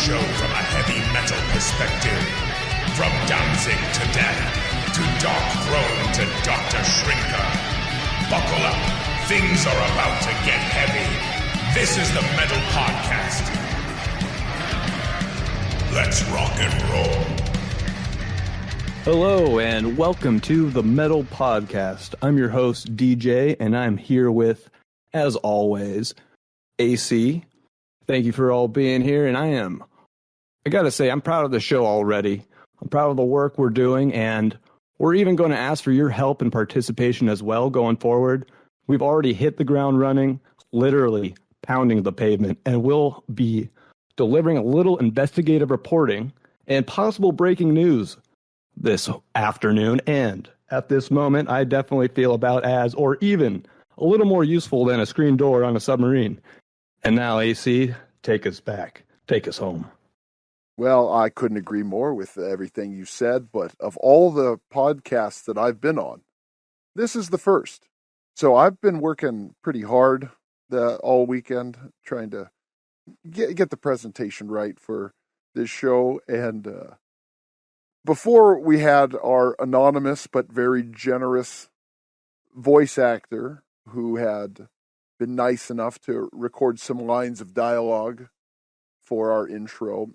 show from a heavy metal perspective. From Danzig to death, to Dark Throne to Dr. Shrinker. Buckle up, things are about to get heavy. This is the Metal Podcast. Let's rock and roll. Hello and welcome to the Metal Podcast. I'm your host, DJ, and I'm here with, as always, AC. Thank you for all being here, and I gotta say, I'm proud of the show already. I'm proud of the work we're doing, and we're even going to ask for your help and participation as well going forward. We've already hit the ground running, literally pounding the pavement, and we'll be delivering a little investigative reporting and possible breaking news this afternoon. And at this moment, I definitely feel about as, or even a little more useful than a screen door on a submarine. And now, AC, take us back. Take us home. Well, I couldn't agree more with everything you said, but of all the podcasts that I've been on, this is the first. So I've been working pretty hard all weekend trying to get the presentation right for this show. And before we had our anonymous but very generous voice actor who had been nice enough to record some lines of dialogue for our intro,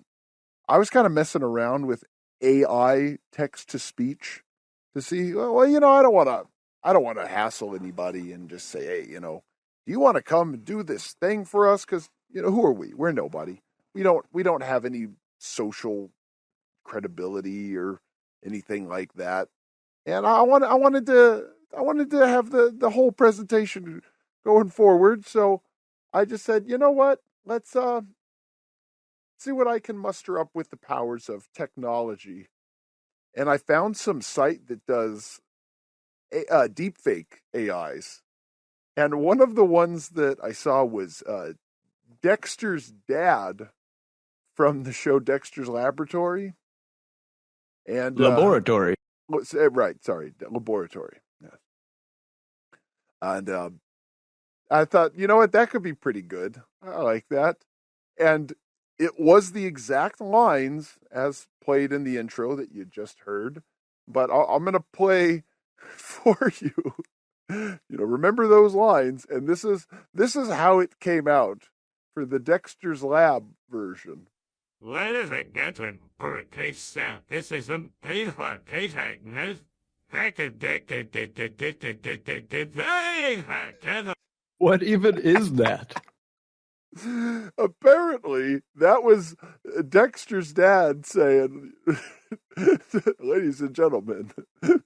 I was kind of messing around with AI text to speech to see, well, I don't want to hassle anybody and just say, hey, do you want to come and do this thing for us? Because, who are we? We're nobody. We don't have any social credibility or anything like that. And I wanted to have the whole presentation going forward. So I just said, you know what? Let's see what I can muster up with the powers of technology. And I found some site that does deepfake AIs. And one of the ones that I saw was Dexter's dad from the show Dexter's Laboratory. And Laboratory. Right, sorry, Laboratory. Yeah. And I thought, you know what, that could be pretty good. I like that. And it was the exact lines as played in the intro that you just heard, but I'm going to play for you. Remember those lines, and this is how it came out for the Dexter's Lab version. Ladies and gentlemen, this is a paper What even is that? Apparently, that was Dexter's dad saying, ladies and gentlemen,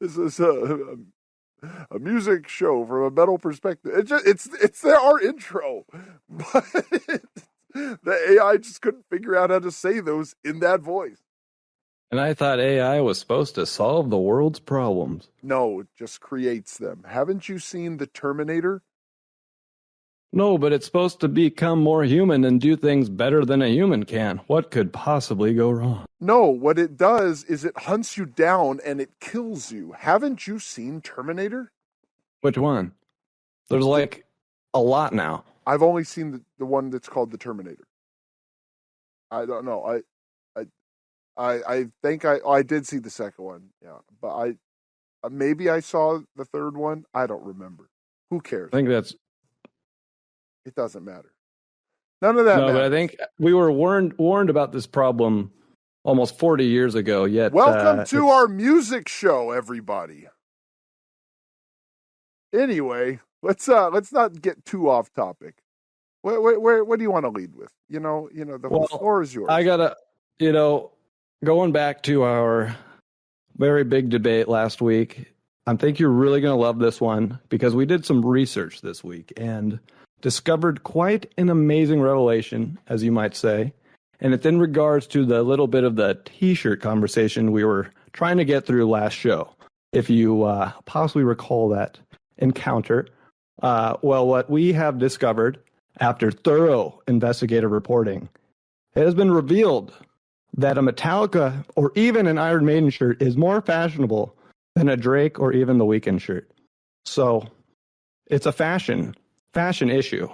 this is a music show from a metal perspective. It's our intro, but the AI just couldn't figure out how to say those in that voice. And I thought AI was supposed to solve the world's problems. No, it just creates them. Haven't you seen The Terminator? No, but it's supposed to become more human and do things better than a human can. What could possibly go wrong? No, what it does is it hunts you down and it kills you. Haven't you seen Terminator? Which one? There's like a lot now. I've only seen the one that's called The Terminator. I don't know. I think I did see the second one. Yeah, but maybe I saw the third one. I don't remember. Who cares? I think it doesn't matter. None of that matters. But I think we were warned about this problem almost 40 years ago. Yet, welcome to our music show, everybody. Anyway, let's not get too off topic. What do you want to lead with? The floor is yours. I gotta, going back to our very big debate last week. I think you're really gonna love this one because we did some research this week and discovered quite an amazing revelation, as you might say. And it's in regards to the little bit of the t-shirt conversation we were trying to get through last show. If you possibly recall that encounter. Well, what we have discovered after thorough investigative reporting, it has been revealed that a Metallica or even an Iron Maiden shirt is more fashionable than a Drake or even the Weeknd shirt. So it's a fashion issue.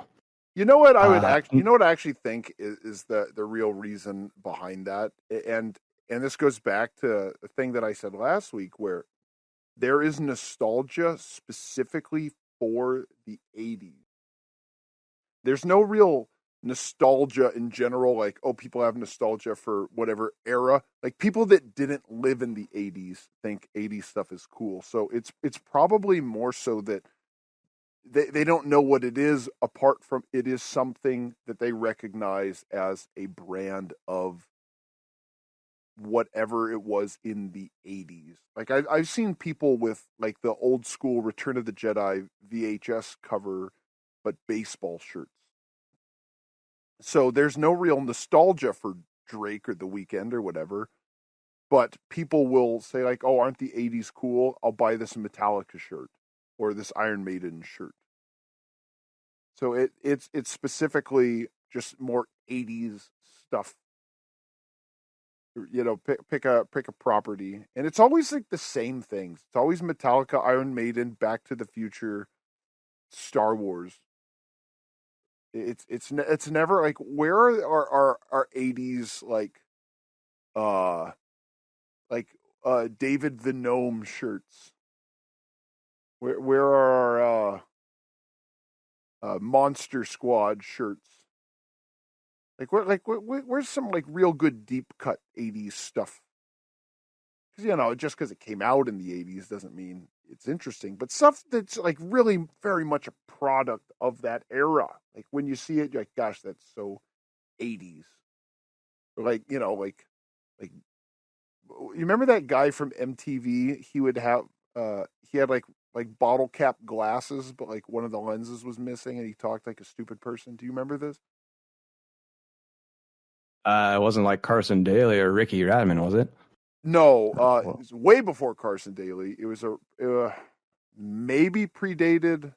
You know what I would Uh, actually, you know what I actually think is the real reason behind that, and this goes back to the thing that I said last week, where there is nostalgia specifically for the '80s. There's no real nostalgia in general, like, oh, people have nostalgia for whatever era. Like, people that didn't live in the '80s think '80s stuff is cool. So it's probably more so that they don't know what it is, apart from it is something that they recognize as a brand of whatever it was in the '80s. Like, I've seen people with like the old school Return of the Jedi VHS cover, but baseball shirts. So there's no real nostalgia for Drake or The Weeknd or whatever, but people will say like, "Oh, aren't the '80s cool? I'll buy this Metallica shirt or this Iron Maiden shirt." So it's specifically just more '80s stuff. You know, pick a property, and it's always like the same things. It's always Metallica, Iron Maiden, Back to the Future, Star Wars. It's never like, where are our '80s uh like David the Gnome shirts? Where are our Monster Squad shirts? Where's some like real good deep cut '80s stuff? Because, you know, just because it came out in the '80s doesn't mean it's interesting. But stuff that's like really very much a product of that era. Like, when you see it, you're like, gosh, that's so '80s. Or like, you know, like you remember that guy from MTV? He would have he had like bottle cap glasses, but like one of the lenses was missing, and he talked like a stupid person. Do you remember this? it wasn't like Carson Daly or Ricky Radman, was it? No, it Well, was way before Carson Daly. It was a maybe predated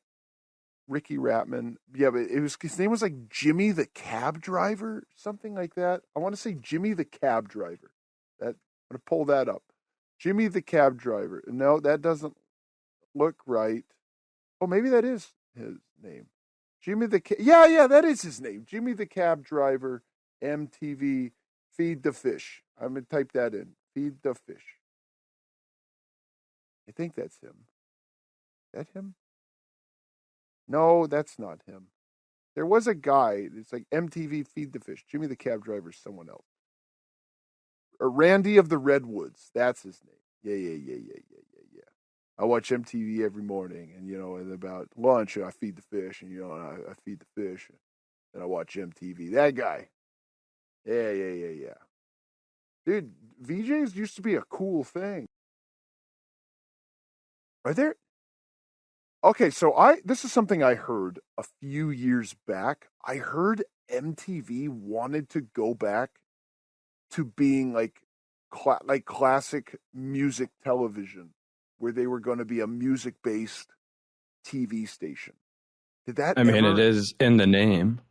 Ricky Ratman. Yeah, but it was, his name was like Jimmy the Cab Driver, something like that. I want to say Jimmy the Cab Driver. That, I'm gonna pull that up. Jimmy the Cab Driver. No, that doesn't look right. Oh, maybe that is his name. Yeah, that is his name. Jimmy the Cab Driver, MTV, Feed the Fish. I'm gonna type that in. Feed the Fish. I think that's him. Is that him? No, that's not him. There was a guy. It's like MTV Feed the Fish. Jimmy the Cab Driver is someone else. Or Randy of the Redwoods. That's his name. Yeah. I watch MTV every morning, and, you know, and about lunch, I feed the fish, and, you know, and I feed the fish, and I watch MTV. That guy. Yeah. Dude, VJs used to be a cool thing. Are there? Okay, so this is something I heard a few years back. I heard MTV wanted to go back to being like like classic music television, where they were going to be a music based TV station. Did that I mean, it ever? is in the name,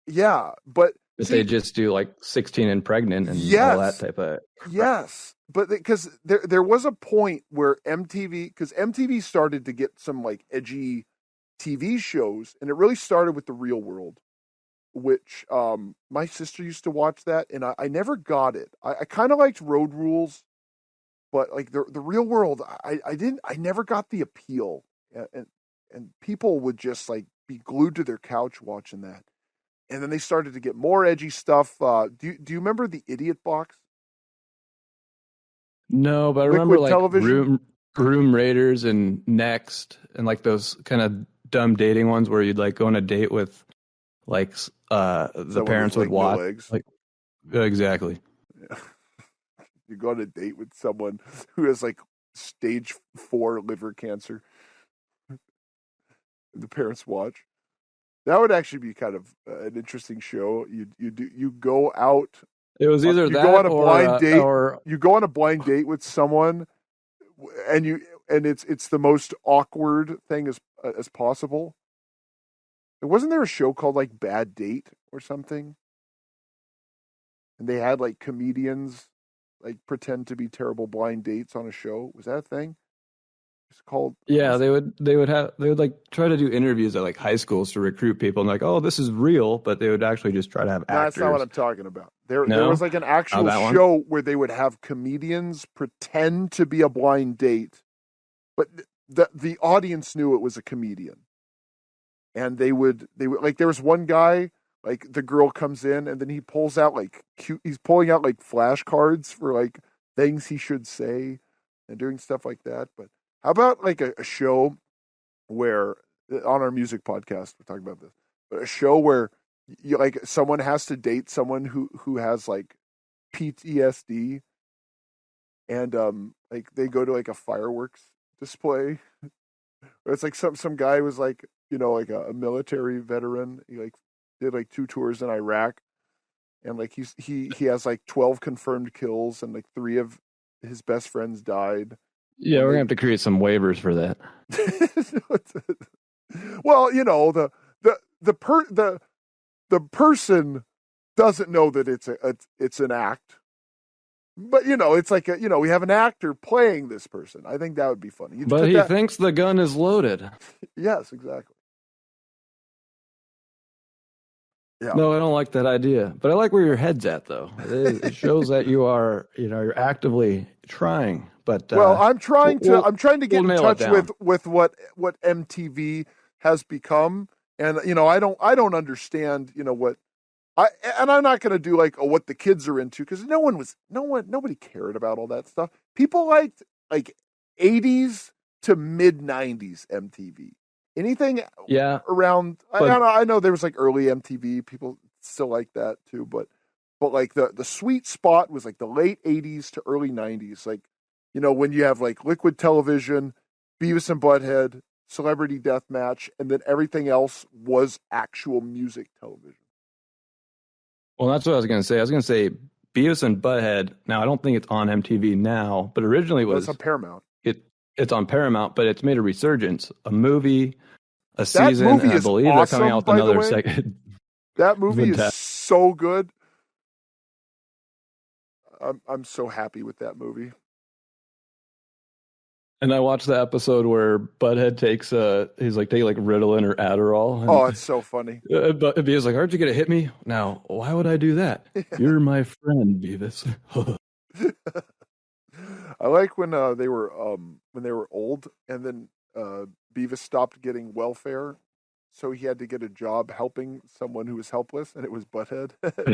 Yeah, but but they see, just do like 16 and pregnant and all that yes, type of crap. yes, but because there was a point where MTV, because MTV started to get some like edgy TV shows, and it really started with The Real World, which my sister used to watch that, and I never got it. I kind of liked Road Rules, but like the Real World, I never got the appeal, and people would just like be glued to their couch watching that. And then they started to get more edgy stuff. Do you remember the Idiot Box? No, but I remember Liquid like Television? Room Raiders and Next and like those kind of dumb dating ones where you'd like go on a date with like the Someone with parents would like no watch legs. like exactly. Yeah. You go on a date with someone who has like stage 4 liver cancer. The parents watch. That would actually be kind of an interesting show. You go out, It was either you go that on a blind date. or You go on a blind date with someone, and it's the most awkward thing as possible. Wasn't there a show called like Bad Date or something? And they had like comedians like pretend to be terrible blind dates on a show. Was that a thing? It's called. Yeah, they would like try to do interviews at like high schools to recruit people and like, oh, this is real, but they would actually just try to have No, actors. that's not what I'm talking about. There No? was like an actual that one? show where they would have comedians pretend to be a blind date, but the audience knew it was a comedian. And they would like, there was one guy, like the girl comes in and then he pulls out like he's pulling out like flashcards for like things he should say and doing stuff like that. But how about like a show where on our music podcast we're talking about this, but a show where you like someone has to date someone who has like PTSD, and like they go to like a fireworks display. It's like some guy was like, you know, like a military veteran. He like did like 2 tours in Iraq, and like he has like 12 confirmed kills, and like 3 of his best friends died. Yeah, we're gonna have to create some waivers for that. Well, you know, the person doesn't know that it's an act. But you know, it's like we have an actor playing this person. I think that would be funny. But he thinks the gun is loaded. Yes, exactly. Yeah. No, I don't like that idea. But I like where your head's at, though. It shows that you are, you're actively trying. But well, I'm trying to get in touch with what MTV has become, and you know, I don't understand, you know, what I'm not going to do like what the kids are into, because nobody cared about all that stuff. People liked like 80s to mid 90s MTV. Anything around, I know there was like early MTV, people still like that too, but like the sweet spot was like the late 80s to early 90s, like, you know, when you have like Liquid Television, Beavis and Butthead, Celebrity Deathmatch, and then everything else was actual music television. Well, that's what I was going to say. I was going to say Beavis and Butthead. Now, I don't think it's on MTV now, but originally it was. It's on Paramount. It's on Paramount, but it's made a resurgence. A movie, a season, and I believe they're coming out with another second. That movie is so good. I'm so happy with that movie. And I watched the episode where Butthead takes he's like taking like Ritalin or Adderall. Oh, it's so funny. But Beavis like, aren't you gonna hit me? Now, why would I do that? You're my friend, Beavis. I like when they were old, and then Beavis stopped getting welfare, so he had to get a job helping someone who was helpless, and it was Butthead.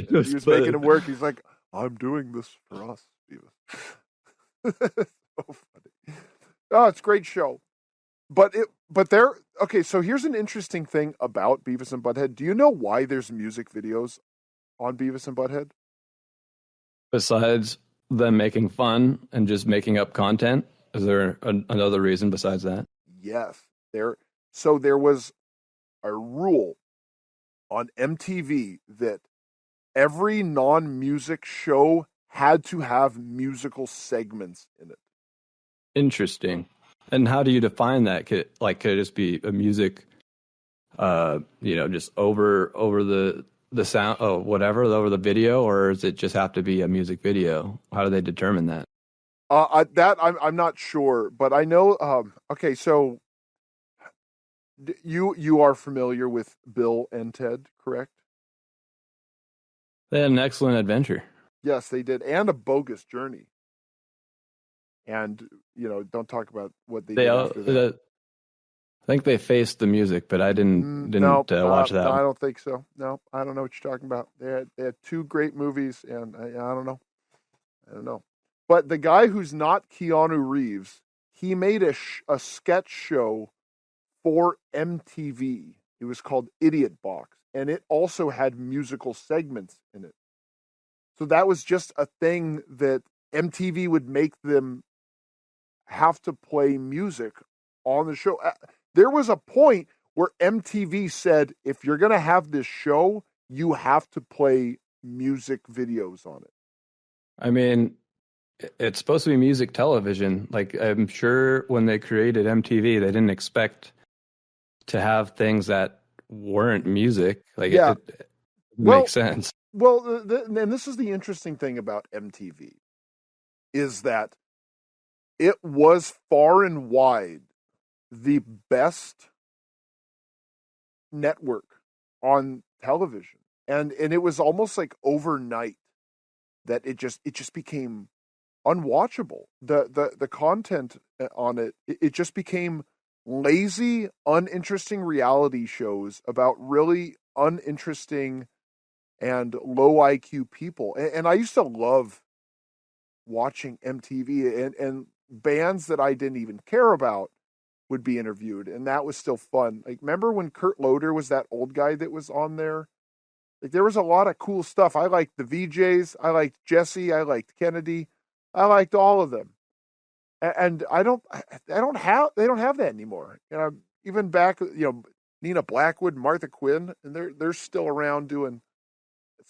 He was making him work. He's like, I'm doing this for us, Beavis. So funny. Oh, it's a great show. Okay, so here's an interesting thing about Beavis and Butthead. Do you know why there's music videos on Beavis and Butthead? Besides them making fun and just making up content, is there another reason besides that? Yes. There was a rule on MTV that every non-music show had to have musical segments in it. Interesting. And how do you define that? Could it just be a music, just over the sound, over the video, or does it just have to be a music video? How do they determine that? I'm not sure, but I know. Okay, so you are familiar with Bill and Ted, correct? They had an excellent adventure. Yes, they did, and a bogus journey. And don't talk about what they did after that. I think they faced the music, but I didn't watch that. No, I don't think so. No, I don't know what you're talking about. They had 2 great movies, and I don't know. But the guy who's not Keanu Reeves, he made a sketch show for MTV. It was called Idiot Box, and it also had musical segments in it. So that was just a thing that MTV would make them have to play music on the show. There was a point where MTV said, if you're going to have this show, you have to play music videos on it. I mean, it's supposed to be music television. Like, I'm sure when they created MTV, they didn't expect to have things that weren't music. Like, yeah. it makes sense. Well, and this is the interesting thing about MTV, is that it was far and wide the best network on television. And it was almost like overnight that it just became unwatchable. The content on it just became lazy, uninteresting reality shows about really uninteresting and low IQ people. And I used to love watching MTV, and bands that I didn't even care about would be interviewed, and that was still fun. Like, remember when Kurt Loder was that old guy that was on there? Like, there was a lot of cool stuff. I liked the VJs, I liked Jesse, I liked Kennedy, I liked all of them. And I don't have they don't have that anymore. Even back, Nina Blackwood, Martha Quinn, and they're still around doing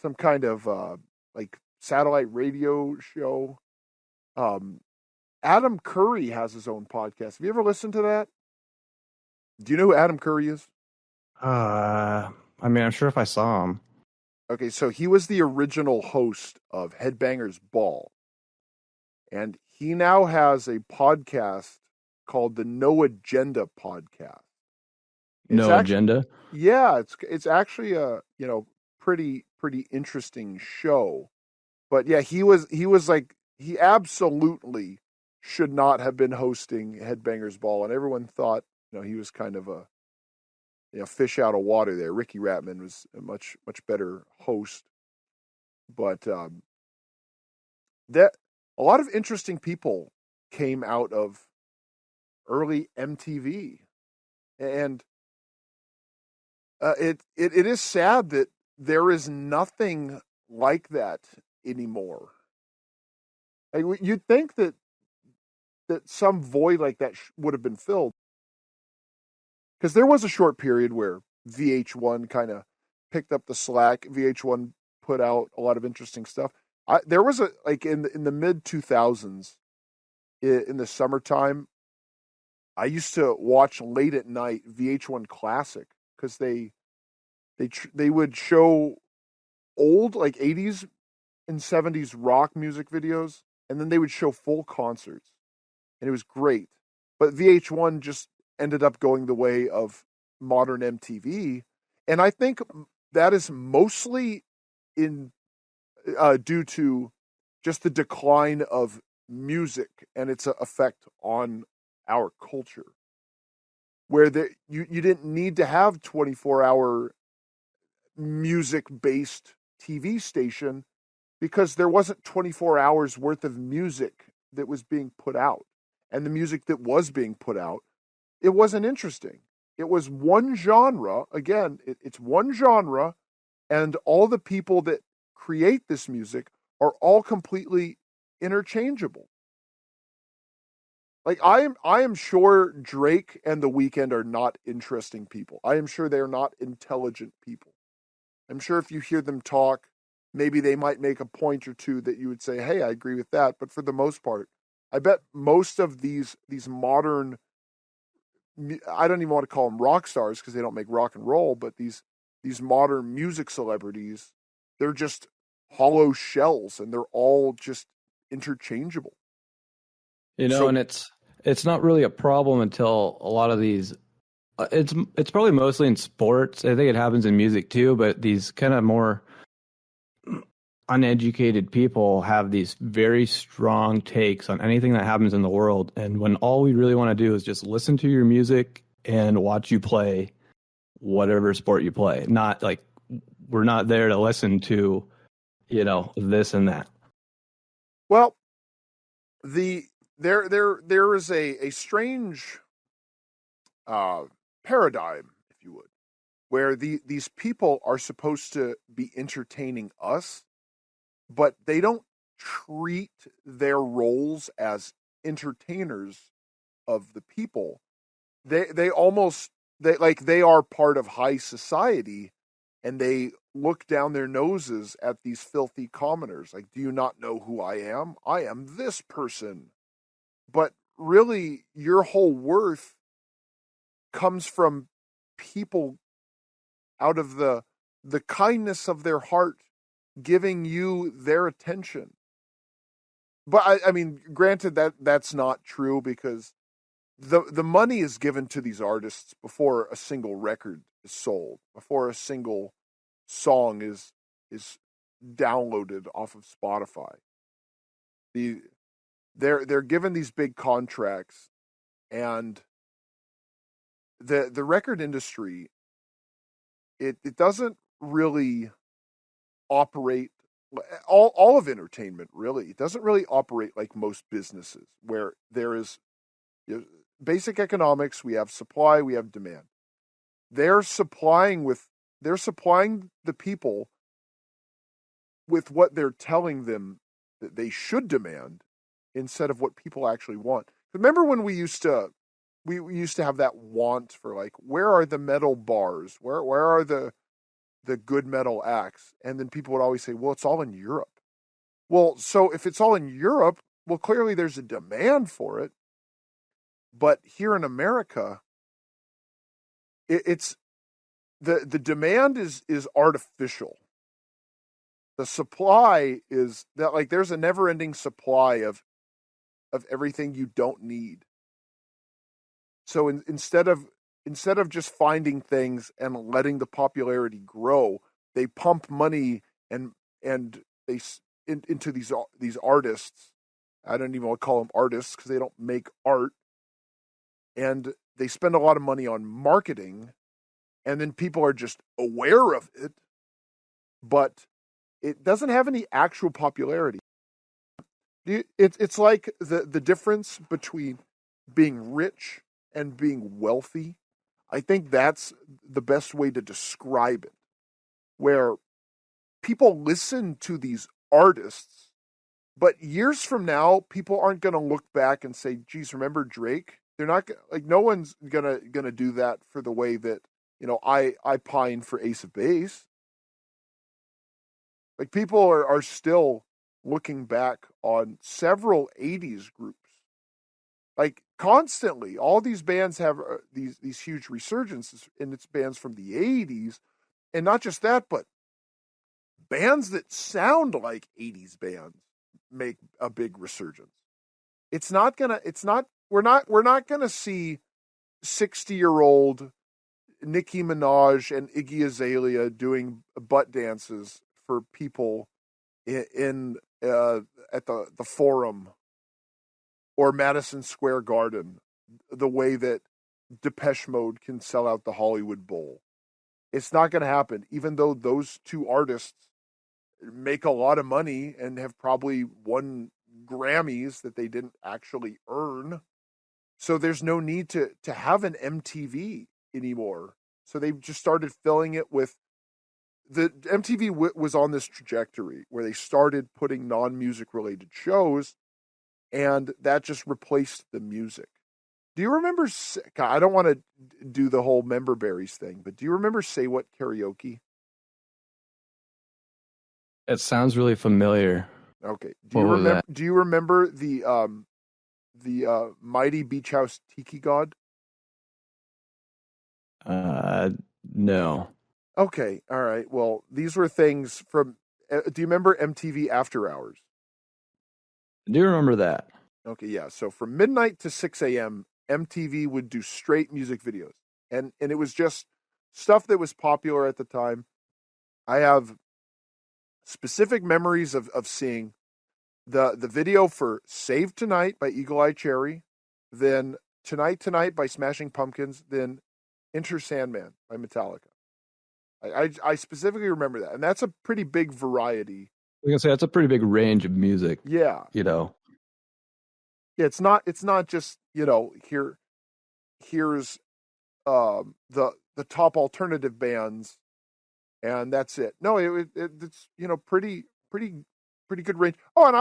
some kind of like satellite radio show. Adam Curry has his own podcast. Have you ever listened to that? Do you know who Adam Curry is? I mean, I'm sure if I saw him. Okay, so he was the original host of Headbangers Ball. And he now has a podcast called the No Agenda Podcast. Agenda? Yeah, it's actually a, pretty interesting show. But yeah, he was like, he absolutely should not have been hosting Headbangers Ball, and everyone thought, he was kind of a fish out of water there. Ricky Ratman was a much better host, but that a lot of interesting people came out of early MTV, and it is sad that there is nothing like that anymore. Like, you'd think that some void like that would have been filled, because there was a short period where VH1 kind of picked up the slack. VH1 put out a lot of interesting stuff. There was in the mid 2000s, in the summertime, I used to watch late at night VH1 Classic, because they would show old, like, 80s and 70s rock music videos, and then they would show full concerts, and it was great. But VH1 just ended up going the way of modern MTV, and I think that is mostly due to just the decline of music and its effect on our culture, where you didn't need to have 24-hour music-based TV station, because there wasn't 24 hours worth of music that was being put out. And the music that was being put out, it wasn't interesting. It was one genre. Again, it's one genre, and all the people that create this music are all completely interchangeable. Like, I am sure Drake and The Weeknd are not interesting people. I am sure they're not intelligent people. I'm sure if you hear them talk, maybe they might make a point or two that you would say, hey, I agree with that. But for the most part, I bet most of these modern, I don't even want to call them rock stars, because they don't make rock and roll, but these modern music celebrities, they're just hollow shells, and they're all just interchangeable. And it's not really a problem until a lot of these. It's probably mostly in sports. I think it happens in music too, but these kind of more uneducated people have these very strong takes on anything that happens in the world. And when all we really want to do is just listen to your music and watch you play whatever sport you play, not like, we're not there to listen to, this and that. Well, there is a strange paradigm, if you would, where these people are supposed to be entertaining us, but they don't treat their roles as entertainers of the people. They are part of high society, and they look down their noses at these filthy commoners. Like, do you not know who I am? I am this person. But really, your whole worth comes from people out of the kindness of their heart giving you their attention. But I mean, granted, that's not true, because the money is given to these artists before a single record is sold, before a single song is downloaded off of Spotify. They're given these big contracts, and the record industry, it doesn't really operate, all of entertainment really, it doesn't really operate like most businesses where there is, basic economics. We have supply, we have demand. They're supplying the people with what they're telling them that they should demand instead of what people actually want. Remember when we used to have that want for, like, where are the metal bars? Where are the good metal acts? And then people would always say, well, it's all in Europe. Well, so if it's all in Europe, well, clearly there's a demand for it. But here in America, it's the demand is artificial. The supply is that, like, there's a never-ending supply of everything you don't need. So instead of just finding things and letting the popularity grow, they pump money and they into these artists. I don't even want to call them artists because they don't make art. And they spend a lot of money on marketing, and then people are just aware of it, but it doesn't have any actual popularity. It's like the difference between being rich and being wealthy. I think that's the best way to describe it, where people listen to these artists, but years from now, people aren't going to look back and say, geez, remember Drake? They're not, like, no one's gonna do that for the way that, I pine for Ace of Base. Like, people are still looking back on several 80s groups. Like, constantly, all these bands have these huge resurgences, and it's bands from the 80s. And not just that, but bands that sound like 80s bands make a big resurgence. We're not gonna see 60-year-old Nicki Minaj and Iggy Azalea doing butt dances for people in at the Forum or Madison Square Garden, the way that Depeche Mode can sell out the Hollywood Bowl. It's not going to happen, even though those two artists make a lot of money and have probably won Grammys that they didn't actually earn. So there's no need to have an MTV anymore. So they've just started filling it with, the MTV was on this trajectory where they started putting non-music related shows, and that just replaced the music. Do you remember, I don't want to do the whole member berries thing, but do you remember Say What Karaoke? It sounds really familiar. Okay. Do you remember the Mighty Beach House Tiki God? No. Okay, all right. Well, these were things from. Do you remember MTV After Hours? I do remember that. Okay, yeah. So from midnight to 6 a.m., MTV would do straight music videos, and it was just stuff that was popular at the time. I have specific memories of seeing the video for "Save Tonight" by Eagle Eye Cherry, then "Tonight" by Smashing Pumpkins, then "Enter Sandman" by Metallica. I specifically remember that, and that's a pretty big variety. Like I say, that's a pretty big range of music. Yeah, Yeah, it's not just here's the top alternative bands, and that's it. No, it's pretty good range. Oh, and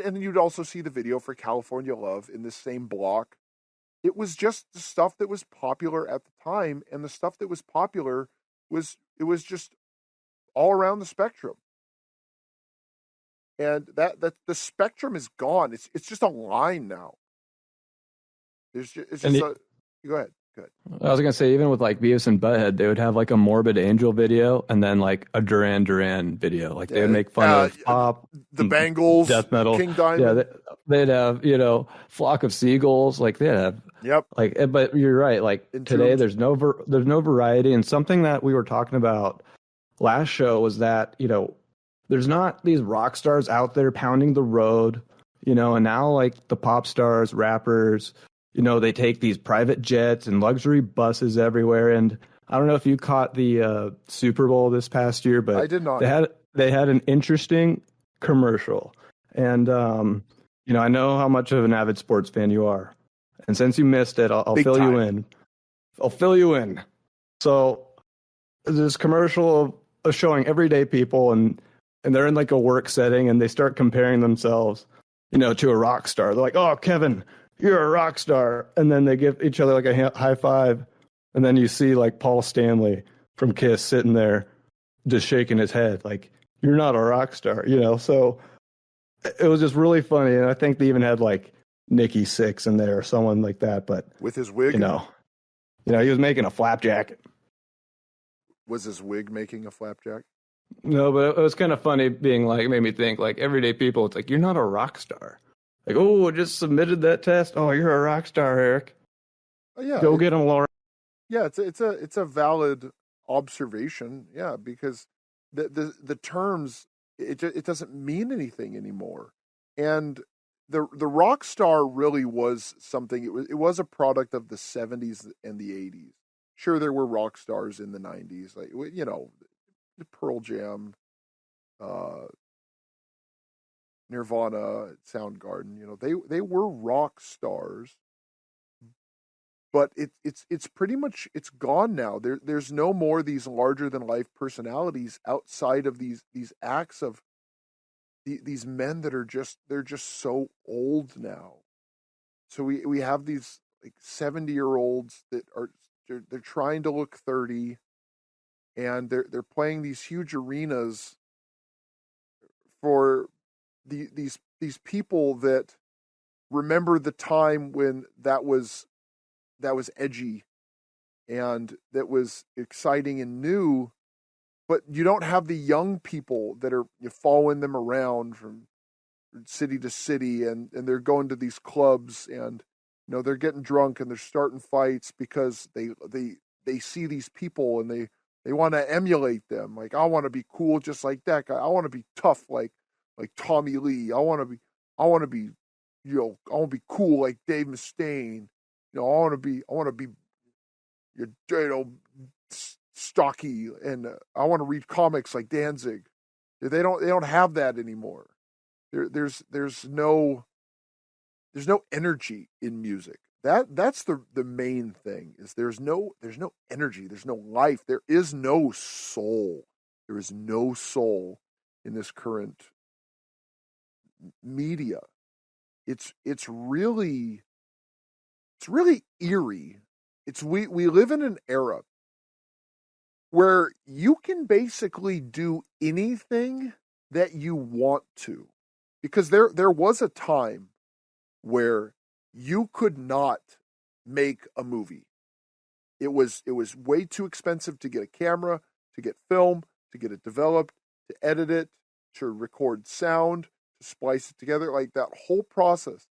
and you'd also see the video for California Love in the same block. It was just the stuff that was popular at the time, and the stuff that was popular was just all around the spectrum. And that the spectrum is gone. It's just a line now. Go ahead. Good. I was gonna say, even with like Beavis and Butthead, they would have like a Morbid Angel video and then like a Duran Duran video. Like they would make fun of pop, the Bangles, death metal, King Diamond. Yeah, they'd have Flock of Seagulls. Like they'd have but you're right. Like Entombed. Today, there's no variety, and something that we were talking about last show was that there's not these rock stars out there pounding the road, and now like the pop stars, rappers. They take these private jets and luxury buses everywhere. And I don't know if you caught the Super Bowl this past year, but I did not. They had an interesting commercial. And, I know how much of an avid sports fan you are. And since you missed it, I'll fill you in. I'll fill you in. So this commercial of showing everyday people and they're in like a work setting and they start comparing themselves, to a rock star. They're like, "Oh, Kevin, you're a rock star." And then they give each other like a high five. And then you see like Paul Stanley from Kiss sitting there just shaking his head like, "You're not a rock star," So it was just really funny. And I think they even had like Nikki Sixx in there or someone like that. But with his wig, he was making a flapjack. Was his wig making a flapjack? No, but it was kind of funny being like, it made me think like everyday people. It's like, you're not a rock star. Like, oh, just submitted that test. Oh, you're a rock star, Eric. Oh, yeah. Go get him, Laura. Yeah, it's a valid observation. Yeah, because the terms it doesn't mean anything anymore. And the rock star really was something. It was a product of the 70s and the 80s. Sure, there were rock stars in the 90s, like Pearl Jam, Nirvana, Soundgarden. They were rock stars, but it's pretty much it's gone now. There's no more these larger than life personalities outside of these acts of these men that are they're just so old now. So we have these like 70-year-olds that are they're trying to look 30, and they're playing these huge arenas for these people that remember the time when that was edgy and that was exciting and new, but you don't have the young people that are following them around from city to city, and they're going to these clubs, and they're getting drunk and they're starting fights because they see these people and they want to emulate them. Like, I want to be cool just like that guy. I want to be tough like Tommy Lee. I want to be I want to be cool like Dave Mustaine. I want to be stocky, and I want to read comics like Danzig. They don't have that anymore. There's no energy in music. That's the main thing. Is there's no energy, there's no life, there is no soul. There is no soul in this current media. It's really eerie. We live in an era where you can basically do anything that you want to, because there was a time where you could not make a movie. It was way too expensive to get a camera, to get film, to get it developed, to edit it, to record sound, to splice it together. Like, that whole process,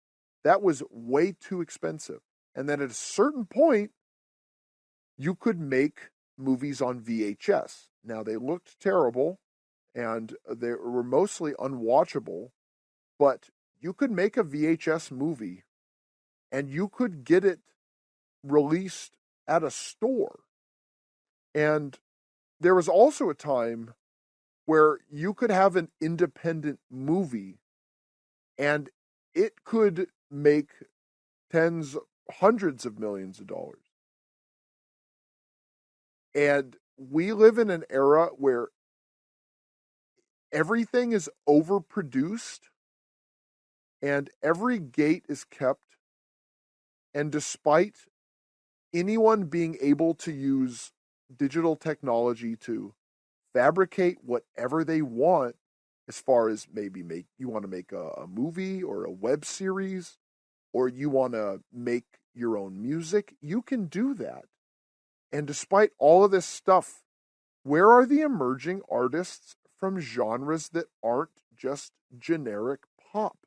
that was way too expensive. And then at a certain point, you could make movies on VHS. Now, they looked terrible and they were mostly unwatchable, but you could make a VHS movie and you could get it released at a store. And there was also a time where you could have an independent movie and it could make hundreds of millions of dollars. And we live in an era where everything is overproduced and every gate is kept. And despite anyone being able to use digital technology to fabricate whatever they want, as far as maybe you want to make a movie or a web series, or you want to make your own music. You can do that. And despite all of this stuff, where are the emerging artists from genres that aren't just generic pop?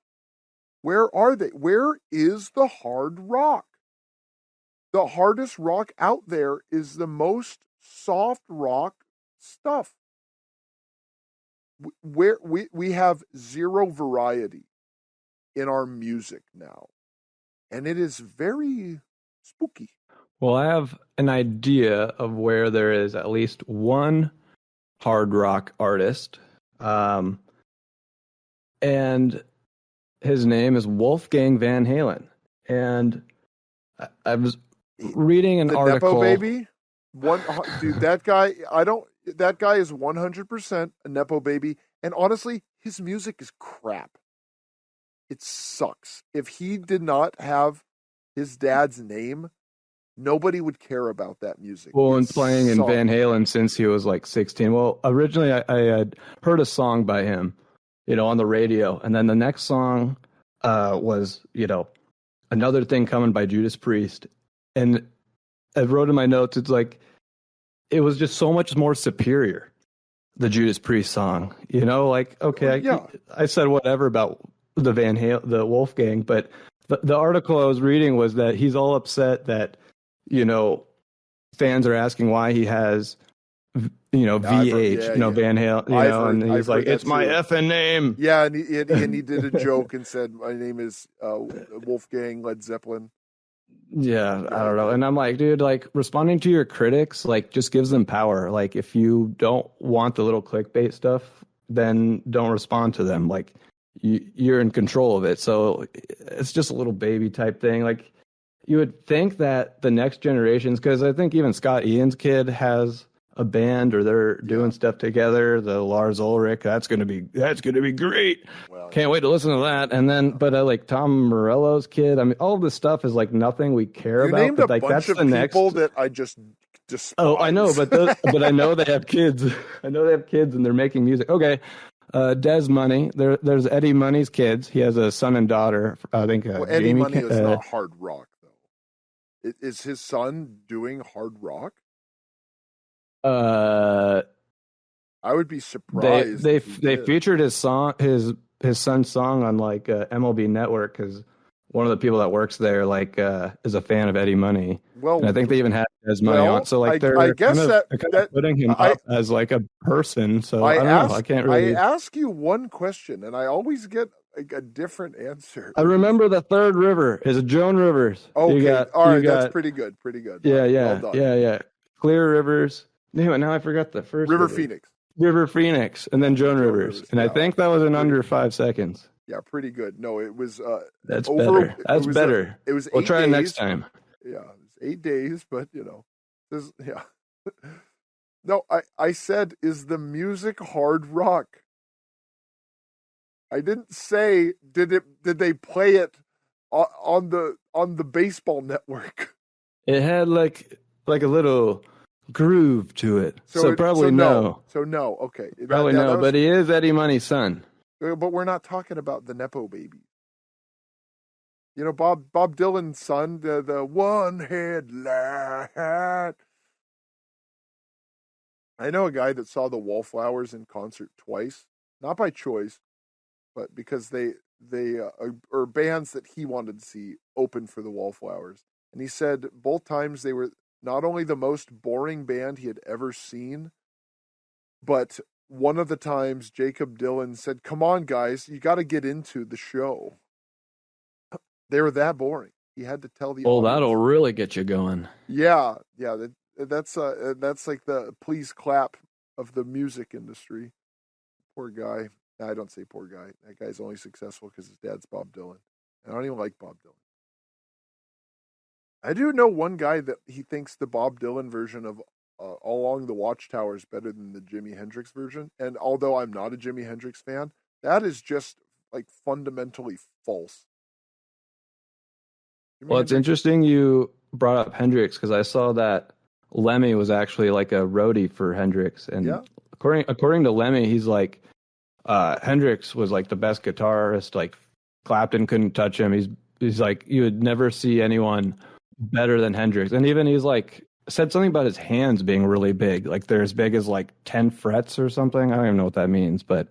Where are they? Where is the hard rock? The hardest rock out there is the most soft rock stuff. Where we have zero variety in our music now. And it is very spooky. Well, I have an idea of where there is at least one hard rock artist. And his name is Wolfgang Van Halen. And I was reading an article. Nepo baby? Dude, that guy is 100% a Nepo baby. And honestly, his music is crap. It sucks. If he did not have his dad's name, nobody would care about that music. Well, and playing in Van Halen since he was like 16. Well, originally I had heard a song by him, on the radio. And then the next song was, Another Thing Coming by Judas Priest. And I wrote in my notes, it's like, it was just so much more superior, the Judas Priest song. Okay, yeah. I said whatever about the the Wolfgang, but the article I was reading was that he's all upset that, fans are asking why he has, VH, Van Halen, and he's like, it's my effing name. Yeah, and he did a joke and said, my name is Wolfgang Led Zeppelin. Yeah, I don't know. And I'm like, dude, responding to your critics, just gives them power. If you don't want the little clickbait stuff, then don't respond to them. You're in control of it. So it's just a little baby type thing. You would think that the next generations, because I think even Scott Ian's kid has a band, or they're doing stuff together. The Lars Ulrich, that's gonna be great. Well, can't wait to listen to that. And then, but I like Tom Morello's kid. I mean, all this stuff is nothing we care about. Named but a bunch that's of the next people that I just despise. Oh, I know, but but I know they have kids. I know they have kids, and they're making music. Okay. Des Money. There's Eddie Money's kids. He has a son and daughter. I think. Eddie Jamie, Money is not hard rock, though. Is his son doing hard rock? I would be surprised. They featured his son's song on MLB Network because one of the people that works there is a fan of Eddie Money. Well, and I think they even had Des Money on. So they're I guess kind of putting him up as a person. So I don't know. I can't really. I ask you one question, and I always get a different answer. I remember the third river is Joan Rivers. Okay, all right, that's pretty good. Pretty good. Yeah, well yeah. Clear Rivers. Damn it, now I forgot the first River Phoenix. River Phoenix, and then Joan Rivers. And I think that was in under 5 seconds. Yeah, pretty good. No, it was that's better. That's better. It was 8 We'll try days. it next time. Yeah, it was 8 days, but this, yeah. No, I said, is the music hard rock? I didn't say did they play it on the baseball network. It had like a little groove to it. So probably no. So no, okay. Probably no, but he is Eddie Money's son. But we're not talking about the Nepo baby. Bob Dylan's son, the one headlight. I know a guy that saw the Wallflowers in concert twice, not by choice, but because they are bands that he wanted to see open for the Wallflowers. And he said both times they were not only the most boring band he had ever seen, but one of the times Jacob Dylan said, "Come on, guys, you got to get into the show." They were that boring. He had to tell the audience. That'll really get you going. Yeah. That's like the please clap of the music industry. Poor guy. I don't say poor guy. That guy's only successful because his dad's Bob Dylan. And I don't even like Bob Dylan. I do know one guy that he thinks the Bob Dylan version of Along the Watchtower is better than the Jimi Hendrix version. And although I'm not a Jimi Hendrix fan, that is just fundamentally false. Well, it's interesting you brought up Hendrix because I saw that Lemmy was actually a roadie for Hendrix. And according to Lemmy, he's Hendrix was the best guitarist. Clapton couldn't touch him. He's you would never see anyone better than Hendrix. And even he's like said something about his hands being really big. Like they're as big as like 10 frets or something. I don't even know what that means, but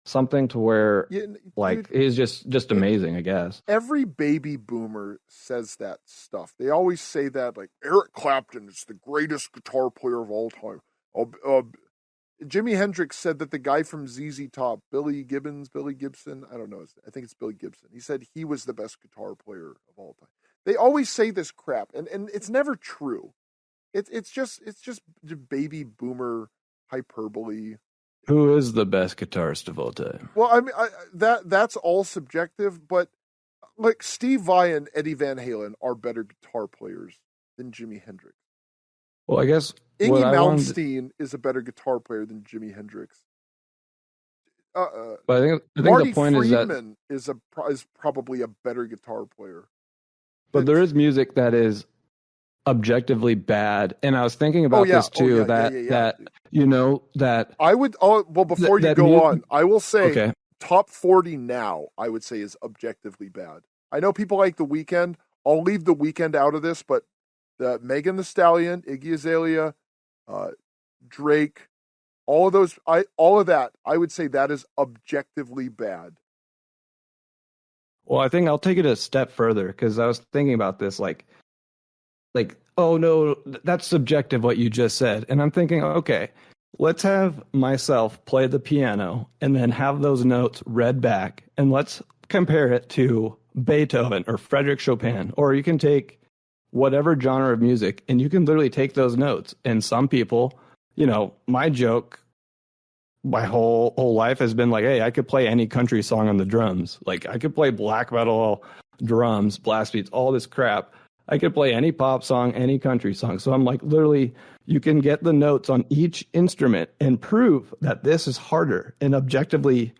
something to where like dude, he's just amazing, I guess. every baby boomer says that stuff. They always say that, like, Eric Clapton is the greatest guitar player of all time. Jimi Hendrix said that the guy from ZZ Top, Billy Gibson, I don't know, I think it's Billy Gibson. He said he was the best guitar player of all time. They always say this crap, and it's never true. It's just baby boomer hyperbole. Who is the best guitarist of all time? Well, I mean, that's all subjective, but like Steve Vai and Eddie Van Halen are better guitar players than Jimi Hendrix. Well, I guess Inge Malmsteen is a better guitar player than Jimi Hendrix. But I think Marty the point Friedman is that is probably a better guitar player. but there is music that is objectively bad, and I was thinking about this too. That you know that I would. Oh well, before you go on, I will say top 40 now. I would say is objectively bad. I know people like The Weeknd. I'll leave The Weeknd out of this, but the Megan Thee Stallion, Iggy Azalea, Drake, all of that. I would say that is objectively bad. Well, I think I'll take it a step further because I was thinking about this, like, oh no, that's subjective what you just said. And I'm thinking, okay, let's have myself play the piano and then have those notes read back and let's compare it to Beethoven or Frédéric Chopin. Or you can take whatever genre of music and you can literally take those notes. And some people, you know, my joke my whole life has been like, hey, I could play any country song on the drums. Like I could play black metal drums, blast beats, all this crap. I could play any pop song, any country song. So I'm like, literally, you can get the notes on each instrument and prove that this is harder and objectively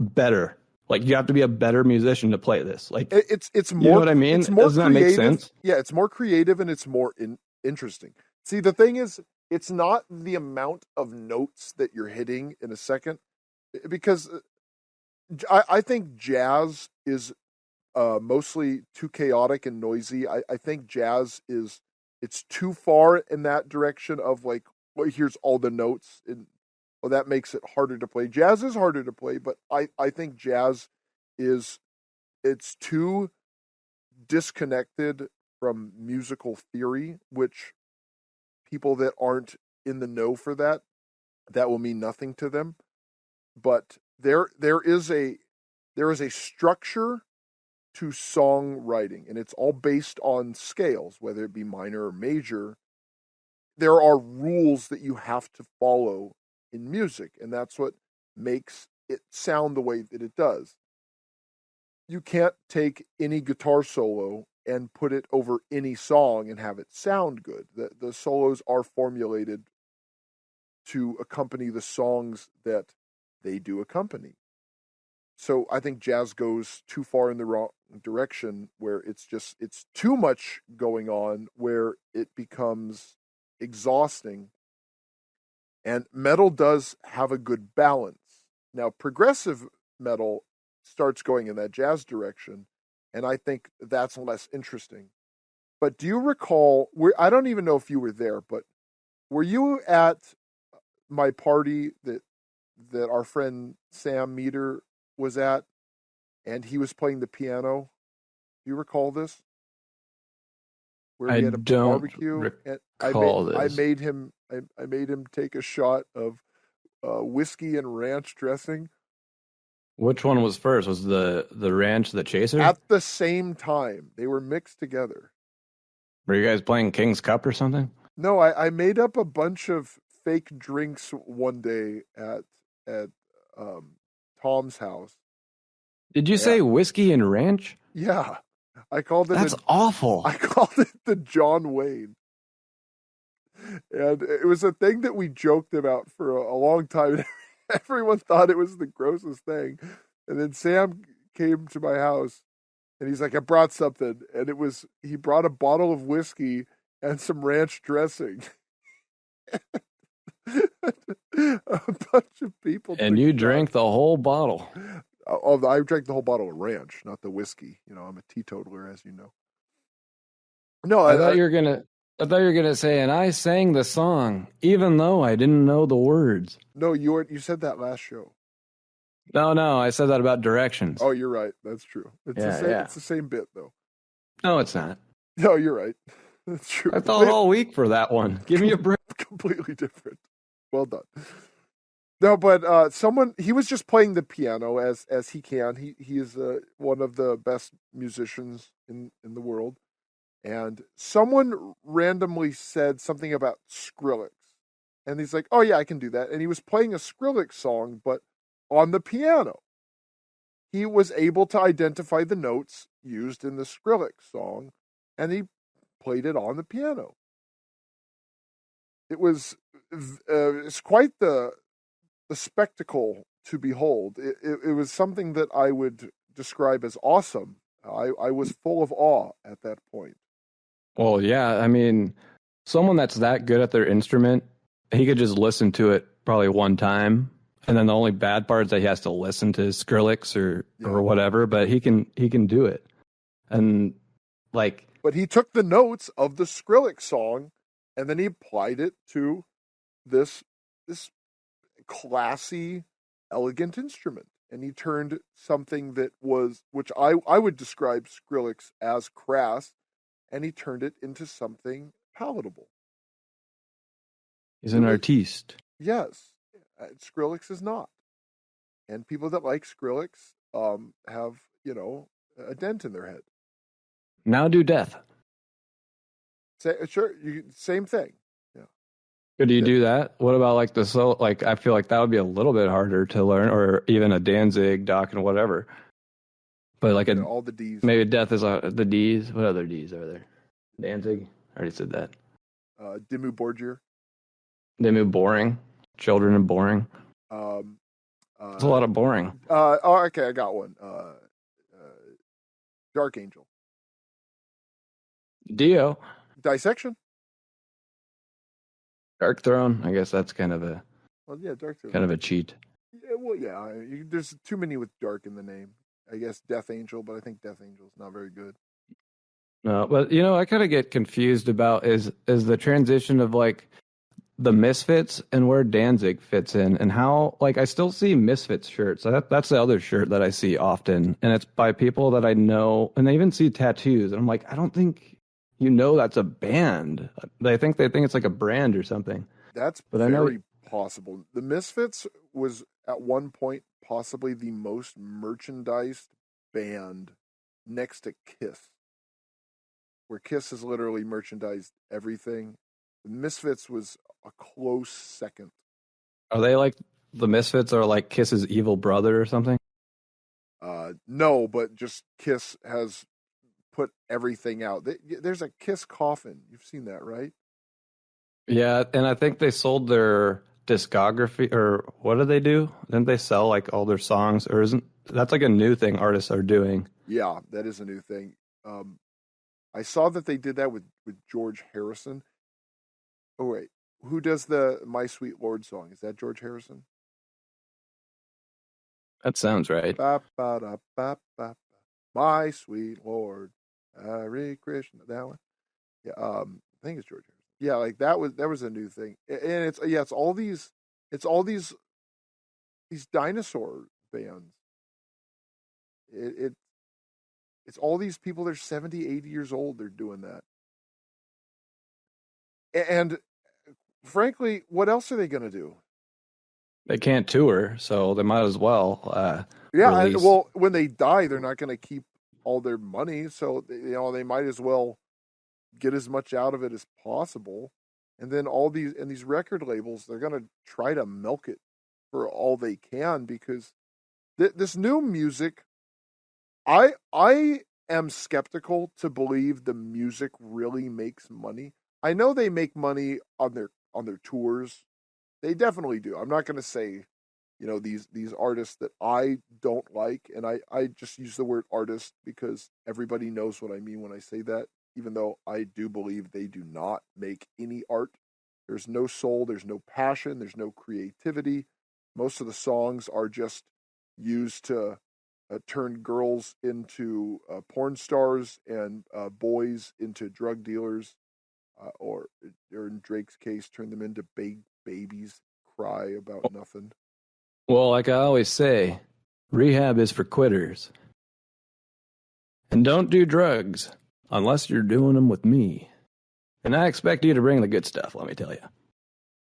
better. Like you have to be a better musician to play this. Like it's more, you know what I mean? Doesn't that make sense? Yeah, it's more creative and it's more interesting. See, the thing is, it's not the amount of notes that you're hitting in a second, because I think jazz is mostly too chaotic and noisy. I think jazz it's too far in that direction of like, well, here's all the notes, and well, that makes it harder to play. Jazz is harder to play, but I think jazz it's too disconnected from musical theory, which people that aren't in the know for that will mean nothing to them. But there is a structure to songwriting, and it's all based on scales, whether it be minor or major. There are rules that you have to follow in music, and that's what makes it sound the way that it does. You can't take any guitar solo and put it over any song and have it sound good. The solos are formulated to accompany the songs that they do accompany. So I think jazz goes too far in the wrong direction, where it's too much going on, where it becomes exhausting. And metal does have a good balance. Now, progressive metal starts going in that jazz direction, and I think that's less interesting. But do you recall, I don't even know if you were there, but were you at my party that our friend Sam Meter was at, and he was playing the piano? Do you recall this? Where we had a barbecue, and I made him take a shot of whiskey and ranch dressing. Which one was first? Was the ranch the chaser? At the same time. They were mixed together. Were you guys playing King's Cup or something? No, I made up a bunch of fake drinks one day at Tom's house. Did you say whiskey and ranch? Yeah. I called it That's awful. I called it the John Wayne. And it was a thing that we joked about for a long time. Everyone thought it was the grossest thing. And then Sam came to my house and he's like, I brought something. And he brought a bottle of whiskey and some ranch dressing. A bunch of people. And you drank the whole bottle. Oh, I drank the whole bottle of ranch, not the whiskey. You know, I'm a teetotaler, as you know. No, I thought you were gonna say, and I sang the song even though I didn't know the words. no, you said that last show. No, I said that about directions. Oh, you're right. That's true. It's the Yeah, same. yeah. It's the same bit though. No, it's not. No, you're right. That's true. I thought all week for that one. Give me a break. Completely different. Well done. No, but he was just playing the piano as he can. He is one of the best musicians in the world. And someone randomly said something about Skrillex. And he's like, "Oh yeah, I can do that." And he was playing a Skrillex song, but on the piano. He was able to identify the notes used in the Skrillex song, and he played it on the piano. It's quite the spectacle to behold. It was something that I would describe as awesome. I was full of awe at that point. Well, yeah, I mean, someone that's that good at their instrument, he could just listen to it probably one time, and then the only bad part is that he has to listen to Skrillex or whatever, but he can do it. And but he took the notes of the Skrillex song and then he applied it to this classy, elegant instrument. And he turned something which I would describe Skrillex as crass, and he turned it into something palatable. He's an artiste. Yes, Skrillex is not. And people that like Skrillex have, a dent in their head. Now do death. Sure, same thing. Yeah. Could you do that? What about I feel like that would be a little bit harder to learn, or even a Danzig, Doc, and whatever. But all the D's. Maybe death is the D's. What other D's are there? Danzig. I already said that. Dimmu Borgir. Dimmu Boring. Children of Boring. It's a lot of boring. Okay, I got one. Dark Angel. Dio. Dissection. Dark Throne. I guess that's kind of a. Well, yeah, Dark Throne. Kind of a cheat. Yeah, well, yeah. There's too many with dark in the name. I guess Death Angel, but I think Death Angel is not very good. No, but I kind of get confused about is the transition of the Misfits and where Danzig fits in, and how I still see Misfits shirts. That's the other shirt that I see often, and it's by people that I know, and I even see tattoos, and I'm like, I don't think that's a band. They think it's like a brand or something. That's very possible. The Misfits was at one point possibly the most merchandised band next to Kiss, where Kiss has literally merchandised everything. The Misfits was a close second. Are they like the Misfits are like Kiss's evil brother or something? No, but just Kiss has put everything out. There's a Kiss coffin. You've seen that, right? Yeah, and I think they sold their discography, or what do they do? Didn't they sell all their songs, or isn't that's a new thing artists are doing? Yeah, that is a new thing. I saw that they did that with George Harrison. Oh wait, who does the "My Sweet Lord" song? Is that George Harrison? That sounds right. Ba, ba, da, ba, ba, ba. My Sweet Lord, Hare Krishna. That one. Yeah, I think it's George Harrison. Yeah, that was a new thing, and it's all these dinosaur bands. It's all these people. They're 70, 80 years old. They're doing that, and frankly, what else are they going to do? They can't tour, so they might as well. Well, when they die, they're not going to keep all their money, so they might as well get as much out of it as possible. And then these record labels, they're going to try to milk it for all they can, because this new music, I am skeptical to believe the music really makes money. I know they make money on their tours. They definitely do. I'm not going to say, these artists that I don't like, and I just use the word artist because everybody knows what I mean when I say that, even though I do believe they do not make any art. There's no soul, there's no passion, there's no creativity. Most of the songs are just used to turned girls into porn stars and boys into drug dealers, or in Drake's case, turned them into big babies, cry about nothing. Well, like I always say, rehab is for quitters. And don't do drugs unless you're doing them with me. And I expect you to bring the good stuff, let me tell you.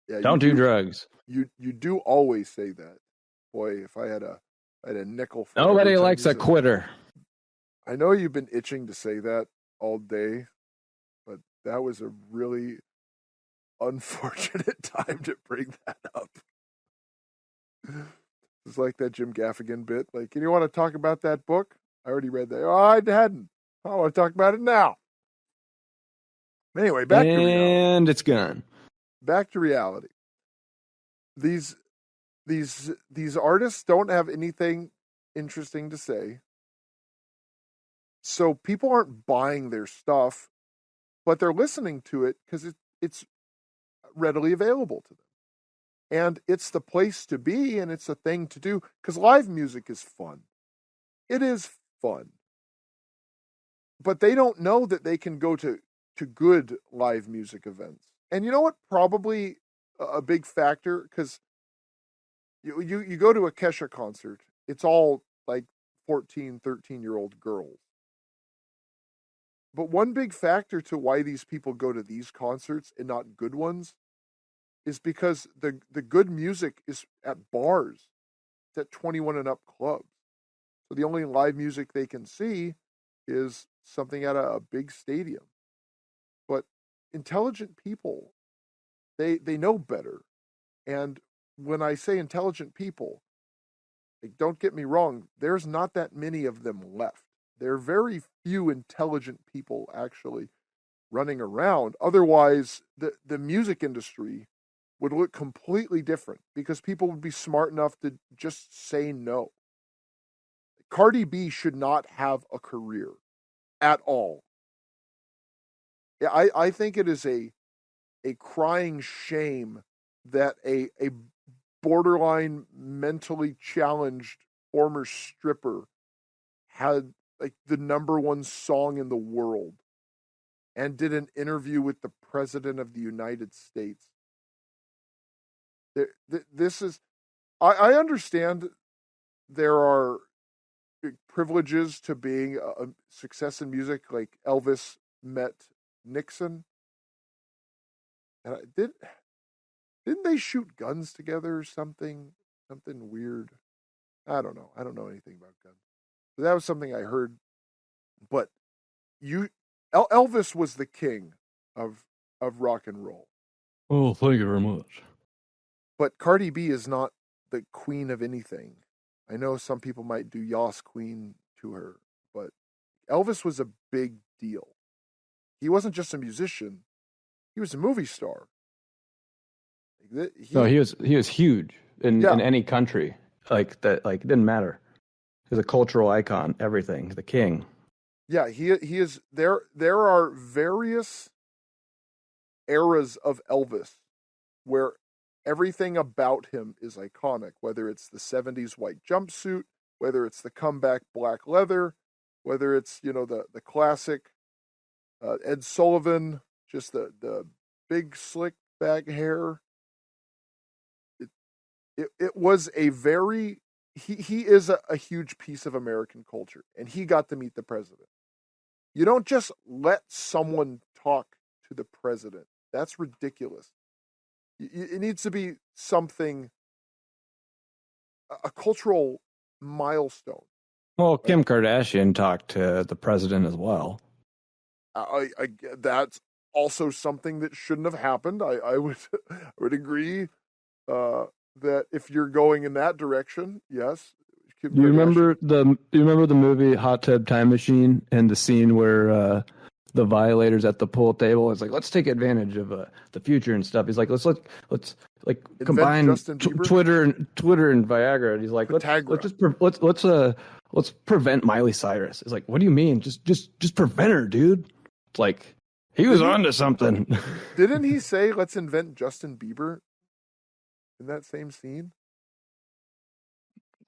Yeah, don't do drugs. You do always say that. Boy, if I had a nickel for nobody likes a quitter. I know you've been itching to say that all day, but that was a really unfortunate time to bring that up. It's like that Jim Gaffigan bit. Like, you want to talk about that book? I already read that. Oh, I hadn't. I want to talk about it now. Anyway, back to reality. And it's gone. Back to reality. These artists don't have anything interesting to say. So people aren't buying their stuff, but they're listening to it because it's readily available to them. And it's the place to be, and it's a thing to do, because live music is fun. It is fun. But they don't know that they can go to good live music events. And you know what? Probably a big factor, because you go to a Kesha concert, it's all like 14, 13-year-old girls. But one big factor to why these people go to these concerts and not good ones is because the good music is at bars. It's at 21 and up clubs. So the only live music they can see is something at a big stadium. But intelligent people, they know better. And when I say intelligent people, like, don't get me wrong, there's not that many of them left. There are very few intelligent people actually running around. Otherwise, the music industry would look completely different because people would be smart enough to just say no. Cardi B should not have a career at all. I think it is a crying shame that a borderline mentally challenged former stripper had like the #1 song in the world and did an interview with the President of the United States. This is, I understand there are privileges to being a success in music, like Elvis met Nixon. And didn't they shoot guns together or something? Something weird. I don't know. I don't know anything about guns. But that was something I heard. But Elvis was the king of rock and roll. Oh, thank you very much. But Cardi B is not the queen of anything. I know some people might do Yas Queen to her, but Elvis was a big deal. He wasn't just a musician; he was a movie star. He was huge in any country. Like that, like it didn't matter. He's a cultural icon. Everything, the king. Yeah, he is. There are various eras of Elvis where everything about him is iconic, whether it's the 70s white jumpsuit, whether it's the comeback black leather, whether it's, the classic Ed Sullivan, just the big slick back hair. It was a very, he is a huge piece of American culture, and he got to meet the president. You don't just let someone talk to the president. That's ridiculous. It needs to be something, a cultural milestone. Well, Kim Kardashian talked to the president as well. That's also something that shouldn't have happened. I would agree that if you're going in that direction, yes. Do you remember the movie Hot Tub Time Machine and the scene where the violators at the pool table is like, let's take advantage of the future and stuff. He's like, let's like combine Twitter and Viagra. And he's like, let's prevent Miley Cyrus. It's like, what do you mean? Just prevent her, dude. It's like he was onto something. Didn't he say let's invent Justin Bieber in that same scene?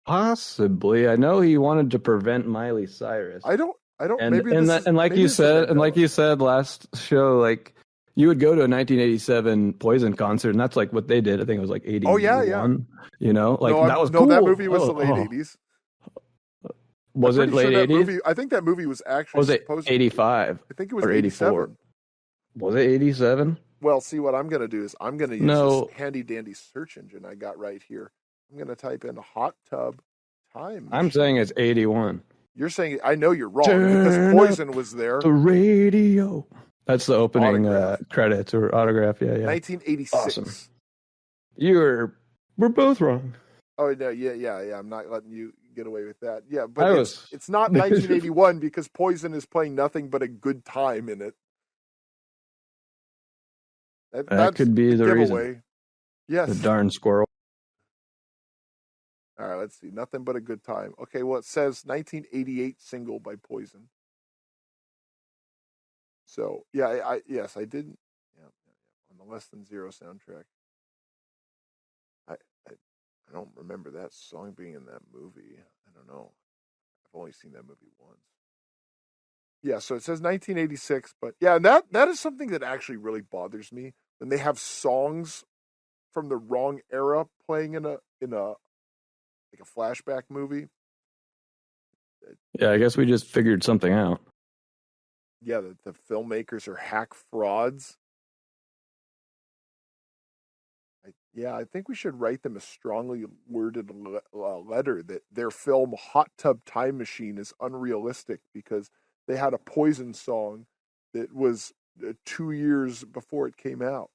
Possibly. I know he wanted to prevent Miley Cyrus. I don't. And Maybe and this that, is, and like maybe you it's the said, and like Mandela. you said last show, like you would go to a 1987 Poison concert, and that's like what they did. I think it was like 81. Oh yeah. You know, like No, that was no, cool. that movie was the late Oh. '80s. I'm Was it pretty sure late that 80s? movie. I think that movie was actually Was it supposed. 85 I think it was or 84? 87. Was it 87? Well, see, what I'm going to do is I'm going to use No. this handy dandy search engine I got right here. I'm going to type in hot tub time I'm machine. saying it's 81. You're saying, I know you're wrong because Poison was there. The radio. That's the opening Autograph. credits or autograph. Yeah. 1986. Awesome. We're both wrong. Oh, no, yeah. I'm not letting you get away with that. Yeah, but it's not 1981 because Poison is playing Nothing But a Good Time in it. That could be the giveaway. reason. Yes. The darn squirrel. All right, let's see. Nothing But a Good Time. Okay, well, it says 1988 single by Poison. So, yeah, I did. Yeah, on the Less Than Zero soundtrack. I don't remember that song being in that movie. I don't know. I've only seen that movie once. Yeah, so it says 1986, but yeah, and that is something that actually really bothers me when they have songs from the wrong era playing in a like a flashback movie. Yeah, I guess we just figured something out. Yeah, the filmmakers are hack frauds. I think we should write them a strongly worded letter that their film Hot Tub Time Machine is unrealistic because they had a Poison song that was 2 years before it came out.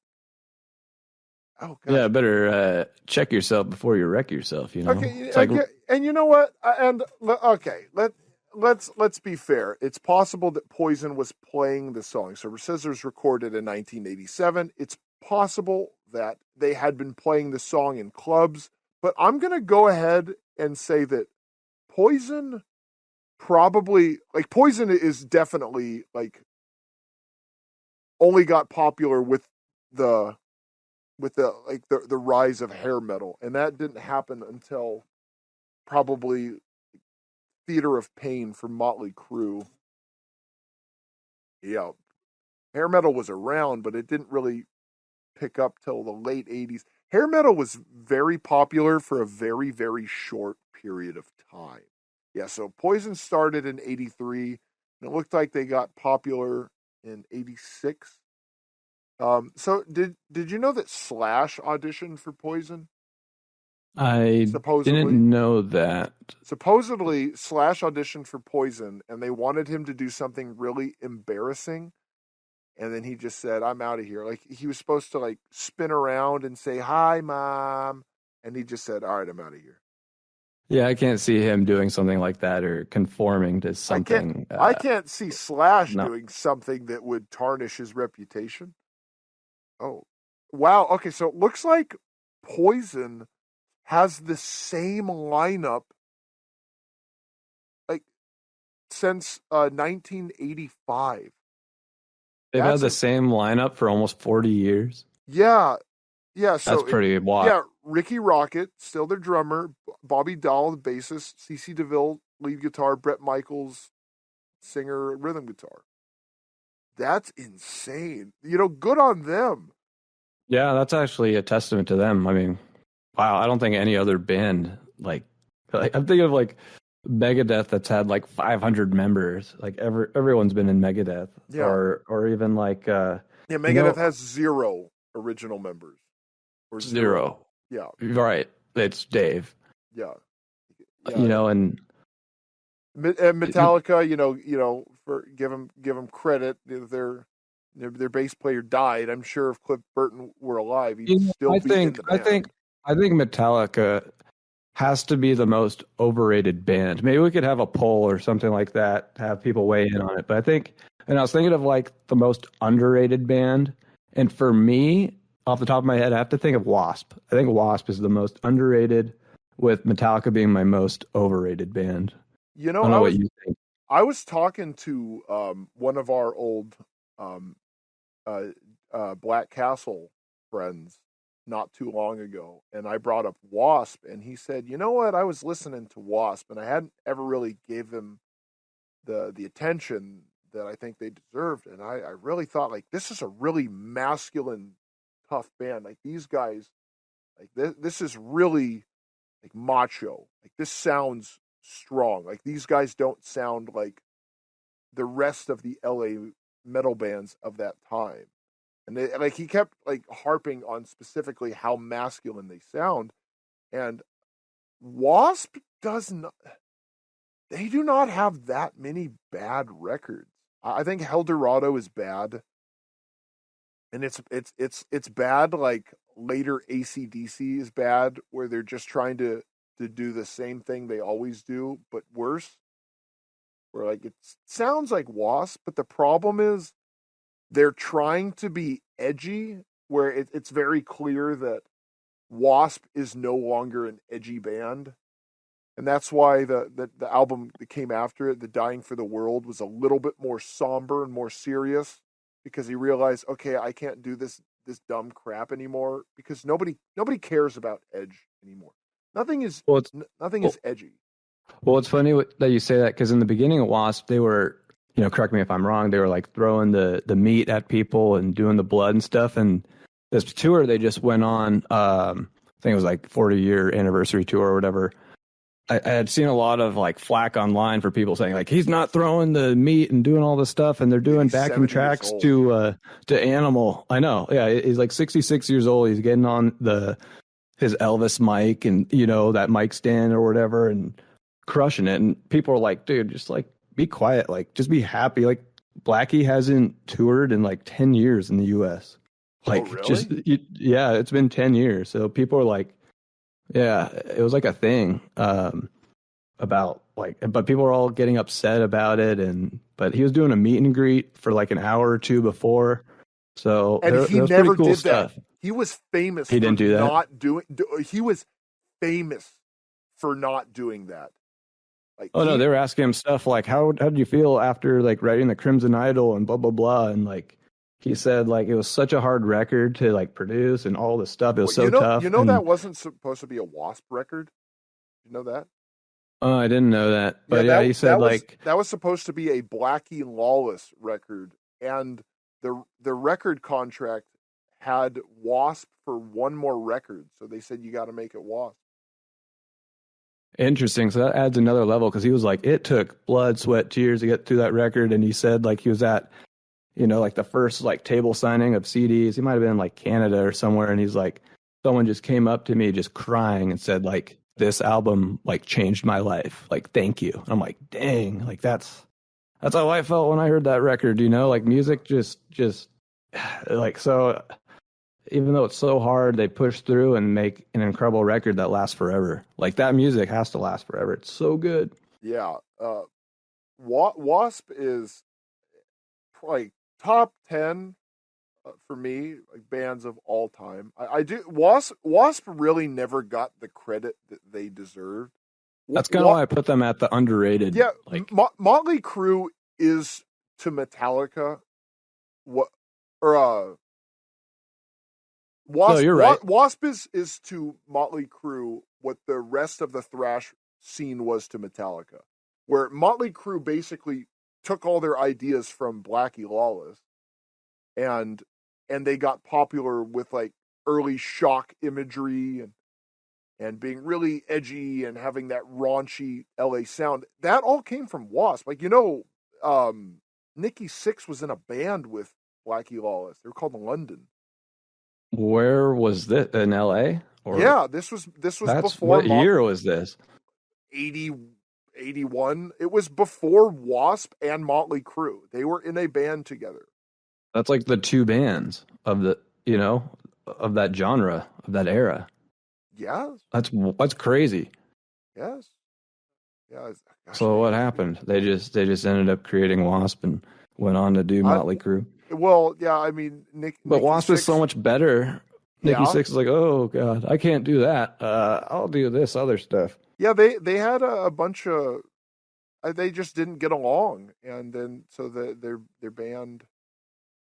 Oh, gosh. Yeah, better check yourself before you wreck yourself. You know. Okay, and you know what? Let's be fair. It's possible that Poison was playing the song. So Scissors recorded in 1987. It's possible that they had been playing the song in clubs, but I'm going to go ahead and say that Poison is definitely like only got popular with the rise of hair metal, and that didn't happen until probably Theater of Pain from Motley Crue. Yeah, hair metal was around, but it didn't really pick up till the late 80s. Hair metal was very popular for a very, very short period of time. Yeah, so Poison started in 83, and it looked like they got popular in 86. So did you know that Slash auditioned for Poison? I didn't know that. Supposedly, Slash auditioned for Poison, and they wanted him to do something really embarrassing. And then he just said, I'm out of here. Like, he was supposed to, like, spin around and say, hi, Mom. And he just said, all right, I'm out of here. Yeah, I can't see him doing something like that or conforming to something. I can't see Slash doing something that would tarnish his reputation. Oh, wow. Okay, so it looks like Poison has the same lineup, like, since 1985. They've had the same lineup for almost 40 years. Yeah. So that's pretty wild. Yeah, Ricky Rocket, still their drummer, Bobby Dahl, the bassist, CeCe DeVille, lead guitar, Brett Michaels, singer, rhythm guitar. That's insane. Good on them. Yeah, that's actually a testament to them. I mean, wow, I don't think any other band like I'm thinking of like Megadeth that's had like 500 members. Like everyone's been in Megadeth, yeah. or even like Megadeth has 0 original members. Or 0. Yeah, right. It's Dave. Yeah. And Metallica. For give them credit. Their bass player died. I'm sure if Cliff Burton were alive, he'd still be in the band. I think Metallica has to be the most overrated band. Maybe we could have a poll or something like that, have people weigh in on it. But I was thinking of like the most underrated band. And for me, off the top of my head, I have to think of Wasp. I think Wasp is the most underrated, with Metallica being my most overrated band. I don't know what you think. I was talking to one of our old Black Castle friends, not too long ago, and I brought up Wasp, and he said, "You know what? I was listening to Wasp, and I hadn't ever really gave them the attention that I think they deserved, and I really thought like this is a really masculine, tough band. Like these guys, like this is really like macho. Like this sounds strong. Like these guys don't sound like the rest of the LA metal bands of that time." And they, like he kept like harping on specifically how masculine they sound. And Wasp does not, they do not have that many bad records. I think Hell Dorado is bad. And it's bad like later AC/DC is bad, where they're just trying to do the same thing they always do, but worse. Where like it sounds like Wasp, but the problem is they're trying to be edgy, where it's very clear that Wasp is no longer an edgy band. And that's why the album that came after it, The Dying for the World, was a little bit more somber and more serious, because he realized, okay, I can't do this dumb crap anymore, because nobody cares about edge anymore. Nothing is Well, nothing is edgy. Well, it's funny that you say that, because in the beginning of Wasp, they were, correct me if I'm wrong, they were like throwing the meat at people and doing the blood and stuff. And this tour they just went on, I think it was like 40-year anniversary tour or whatever. I had seen a lot of like flack online for people saying like he's not throwing the meat and doing all this stuff, and they're doing backing tracks to Animal. I know, yeah, he's like 66 years old. He's getting on his Elvis mic and that mic stand or whatever, and crushing it. And people are like, dude, just like be quiet, like just be happy. Like Blackie hasn't toured in like 10 years in the US. Like, oh, really? Yeah, it's been 10 years. So people are like, yeah, it was like a thing about like, but people were all getting upset about it. But he was doing a meet and greet for like an hour or two before. So and he never did that. He was famous. He didn't do that. He was famous for not doing that. Like, no, they were asking him stuff like, how did you feel after like writing the Crimson Idol and blah blah blah, and like he said like it was such a hard record to like produce and all this stuff. It was so tough. That wasn't supposed to be a Wasp record. You know that? Oh, I didn't know that. But yeah, he said that was supposed to be a Blackie Lawless record, and the record contract had Wasp for one more record, so they said you got to make it Wasp. Interesting. So that adds another level, because he was like, it took blood, sweat, tears to get through that record. And he said like he was at, like the first like table signing of CDs. He might have been in like Canada or somewhere. And he's like, someone just came up to me just crying and said like, this album like changed my life. Like, thank you. And I'm like, dang, like that's how I felt when I heard that record, like music just like, so even though it's so hard, they push through and make an incredible record that lasts forever. Like that music has to last forever. It's so good. Yeah. Wasp is like top 10 for me, like bands of all time. I do Wasp really never got the credit that they deserved. That's kind of why I put them at the underrated. Yeah, like Motley Crue is to Metallica what, or Wasp. No, you're right. Wasp is to Motley Crue what the rest of the thrash scene was to Metallica, where Motley Crue basically took all their ideas from Blackie Lawless, and they got popular with like early shock imagery and being really edgy and having that raunchy LA sound. That all came from Wasp. Like, Nikki Sixx was in a band with Blackie Lawless. They were called London. Where was this, in LA? Yeah, this was before. What year was this? 81. It was before Wasp and Motley Crue. They were in a band together. That's like the two bands of the, of that genre, of that era. Yeah. That's crazy. Yes. Yeah. So what happened? They just ended up creating Wasp and went on to do Motley Crue. Well, yeah, I mean, but Wasp is so much better. Nikki Sixx is like, oh god, I can't do that. I'll do this other stuff. Yeah, they had a bunch of, they just didn't get along, and then so their band.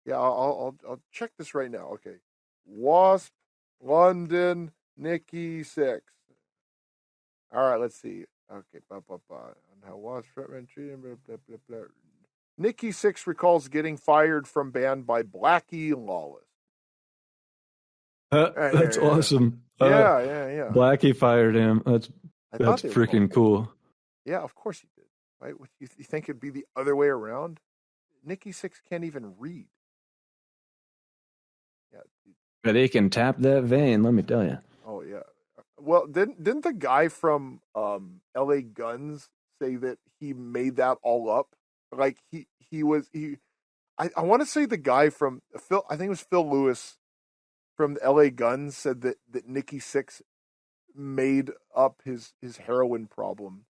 Yeah, I'll check this right now. Okay, Wasp London, Nikki Six. All right, let's see. Okay, on how was Fretman treated, blah, blah, blah, blah. Nikki Six recalls getting fired from band by Blackie Lawless. That's awesome. Yeah. Blackie fired him. That's I thought they were freaking cool. Yeah, of course he did. Right? You think it'd be the other way around? Nikki Six can't even read. Yeah. But he can tap that vein, let me tell you. Oh yeah. Well, didn't the guy from L.A. Guns say that he made that all up? Like I want to say the guy from Phil. I think it was Phil Lewis from the L.A. Guns said that Nikki Six made up his heroin problem.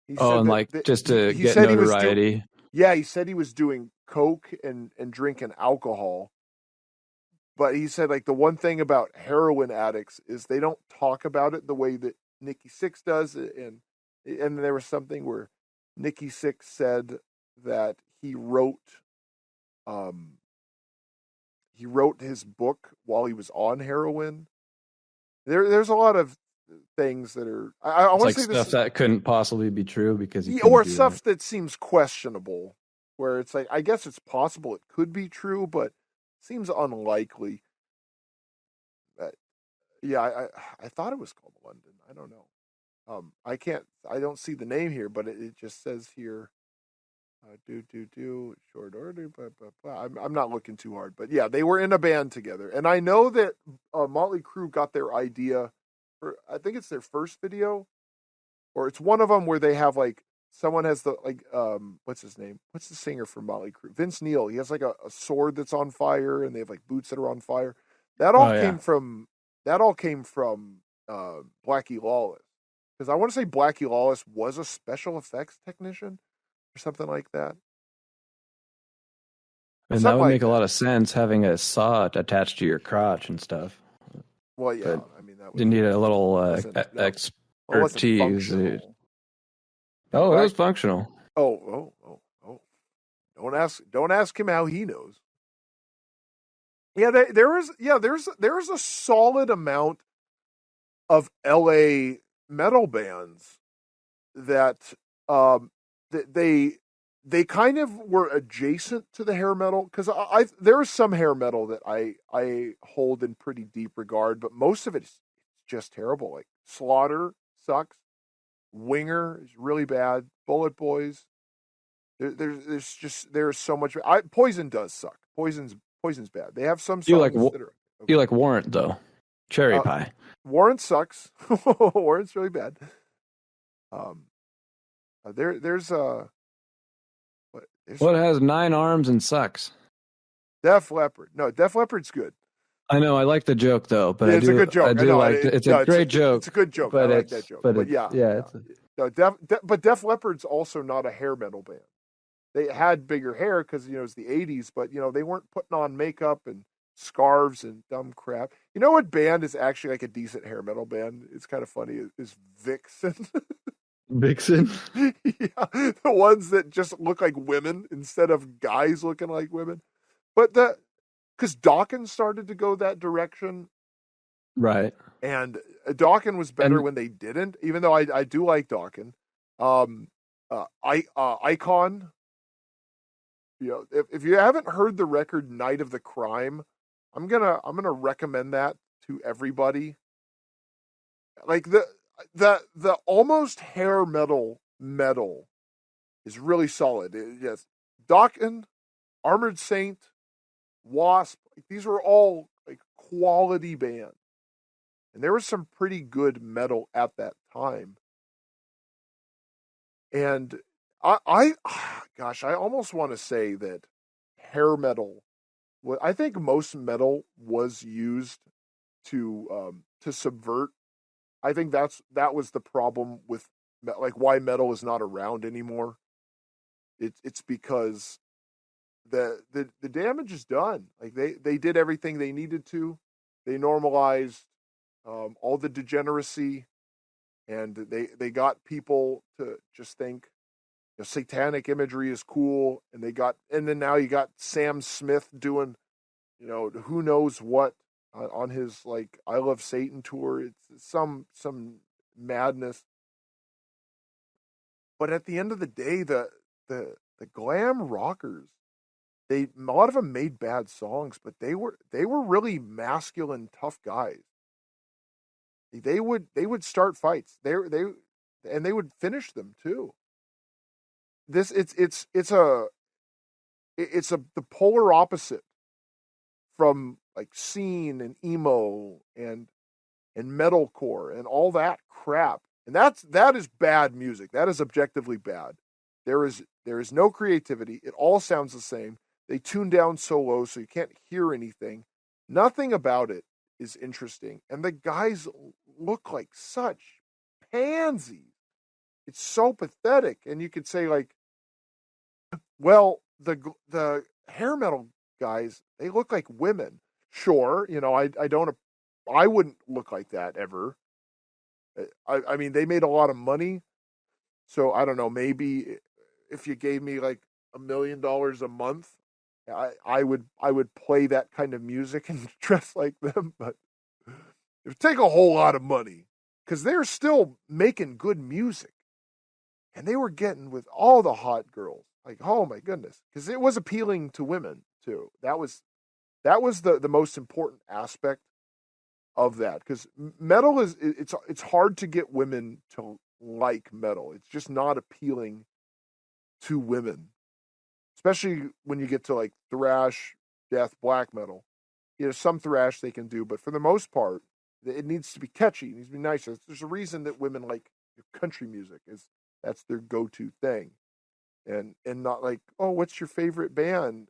He Oh, and just to get notoriety. He said he was doing coke and drinking alcohol. But he said, like, the one thing about heroin addicts is they don't talk about it the way that Nikki Six does. And there was something where Nikki Six said that he wrote his book while he was on heroin. There's a lot of things that are I want to say stuff that couldn't possibly be true because or stuff that seems questionable, where it's like, I guess it's possible it could be true, but seems unlikely. Yeah, I thought it was called London. I don't know. I don't see the name here, but it just says here, short order, blah, blah, blah. I'm not looking too hard, but yeah, they were in a band together. And I know that Motley Crue got their idea for, I think it's their first video, or it's one of them where they have like, someone has the, like, what's his name? What's the singer from Motley Crue? Vince Neil. He has like a sword that's on fire, and they have like boots that are on fire. That all came from Blackie Lawless. Because I want to say Blackie Lawless was a special effects technician or something like that. And that would make a lot of sense, having a saw attached to your crotch and stuff. Well, yeah. But I mean, that you need a little expertise. It was functional. Oh. Don't ask him how he knows. Yeah, there's a solid amount of LA metal bands that they kind of were adjacent to the hair metal, because there is some hair metal that I hold in pretty deep regard, but most of it is just terrible. Like Slaughter sucks, Winger is really bad, Bullet Boys. There's so much. Poison does suck. Poison's bad. They have some songs that are. You like Warrant though? Cherry Pie. Warrant sucks. Warrant's really bad. There's what has 9 arms and sucks? Def Leppard. No, Def Leppard's good. I know. I like the joke though, but it's a good joke. I do like it. It's a great joke. It's a good joke. But I like that joke. But yeah. But Def Leppard's also not a hair metal band. They had bigger hair because, it's the 80s, but, they weren't putting on makeup and scarves and dumb crap. You know what band is actually like a decent hair metal band? It's kind of funny. Is Vixen. Vixen? Yeah, the ones that just look like women instead of guys looking like women. But because Dawkins started to go that direction. Right. And Dawkins was better when they didn't, even though I do like Dawkins. Icon. If you haven't heard the record Night of the Crime, I'm gonna recommend that to everybody. Like the almost hair metal is really solid. Yes, Dokken, Armored Saint, Wasp. These were all like quality bands, and there was some pretty good metal at that time. And I almost want to say that hair metal. I think most metal was used to subvert. I think that was the problem with like why metal is not around anymore. It's because the damage is done. Like they did everything they needed to. They normalized all the degeneracy, and they got people to just think satanic imagery is cool, and then now you got Sam Smith doing, who knows what on his like I Love Satan tour. It's some madness. But at the end of the day, the glam rockers, a lot of them made bad songs, but they were really masculine, tough guys. They would start fights. They would finish them too. This it's a the polar opposite from like scene and emo and metalcore and all that crap. And that is bad music. That is objectively bad. There is no creativity. It all sounds the same. They tune down so low so you can't hear anything. Nothing about it is interesting. And the guys look like such pansies. It's so pathetic. And you could say like, well, the hair metal guys, they look like women. Sure, I wouldn't look like that ever. I mean, they made a lot of money, so I don't know. Maybe if you gave me like $1 million a month, I would play that kind of music and dress like them. But it would take a whole lot of money because they're still making good music, and they were getting with all the hot girls. Like, oh my goodness, because it was appealing to women too. That was the most important aspect of that, because metal it's hard to get women to like metal. It's just not appealing to women, especially when you get to like thrash, death, black metal. Some thrash they can do, but for the most part, it needs to be catchy. It needs to be nice. There's a reason that women like country music. That's their go-to thing, and not like, oh, what's your favorite band,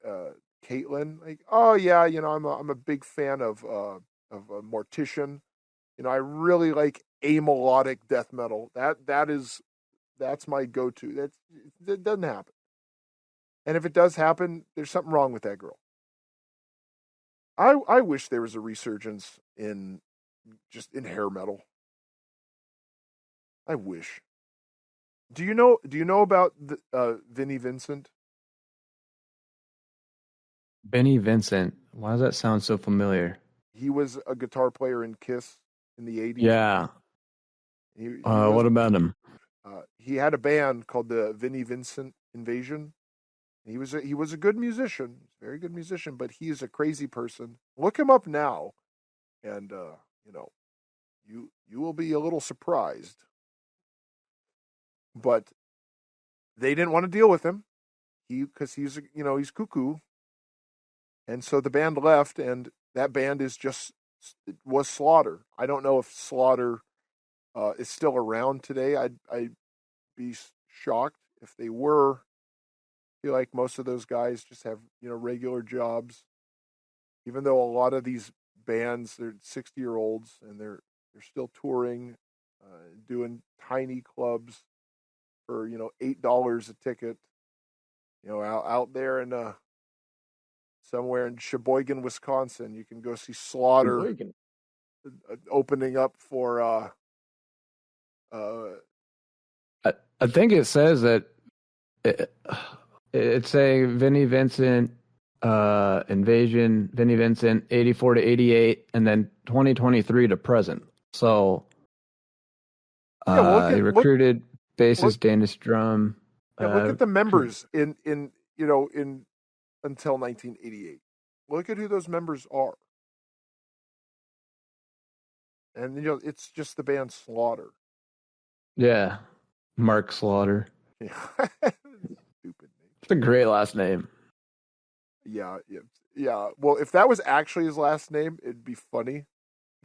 Caitlin? Like, oh yeah, I'm a big fan of Mortician. I really like amelodic death metal. That's my go-to. That doesn't happen. And if it does happen, there's something wrong with that girl. I wish there was a resurgence in hair metal. I wish. Do you know about Vinnie Vincent? Benny Vincent. Why does that sound so familiar? He was a guitar player in Kiss in the 80s. Yeah. He was What about him? he had a band called the Vinnie Vincent Invasion. He was a good musician, very good musician, but he is a crazy person. Look him up now, and you know you will be a little surprised. But they didn't want to deal with him. Because he's cuckoo, and so the band left, and that band was Slaughter. I don't know if Slaughter is still around today. I'd be shocked if they were. I feel like most of those guys just have regular jobs, even though a lot of these bands, they're 60-year-olds and they're still touring, doing tiny clubs for $8 a ticket. Out there in somewhere in Sheboygan, Wisconsin, you can go see Slaughter opening up for I think it says that it's a Vinnie Vincent invasion, Vinnie Vincent 84 to 88, and then 2023 to present. So he recruited bassist Danish drum. Look at the members in until 1988. Look at who those members are. And it's just the band Slaughter. Yeah. Mark Slaughter. Yeah. Stupid name. It's a great last name. Yeah. Well, if that was actually his last name, it'd be funny.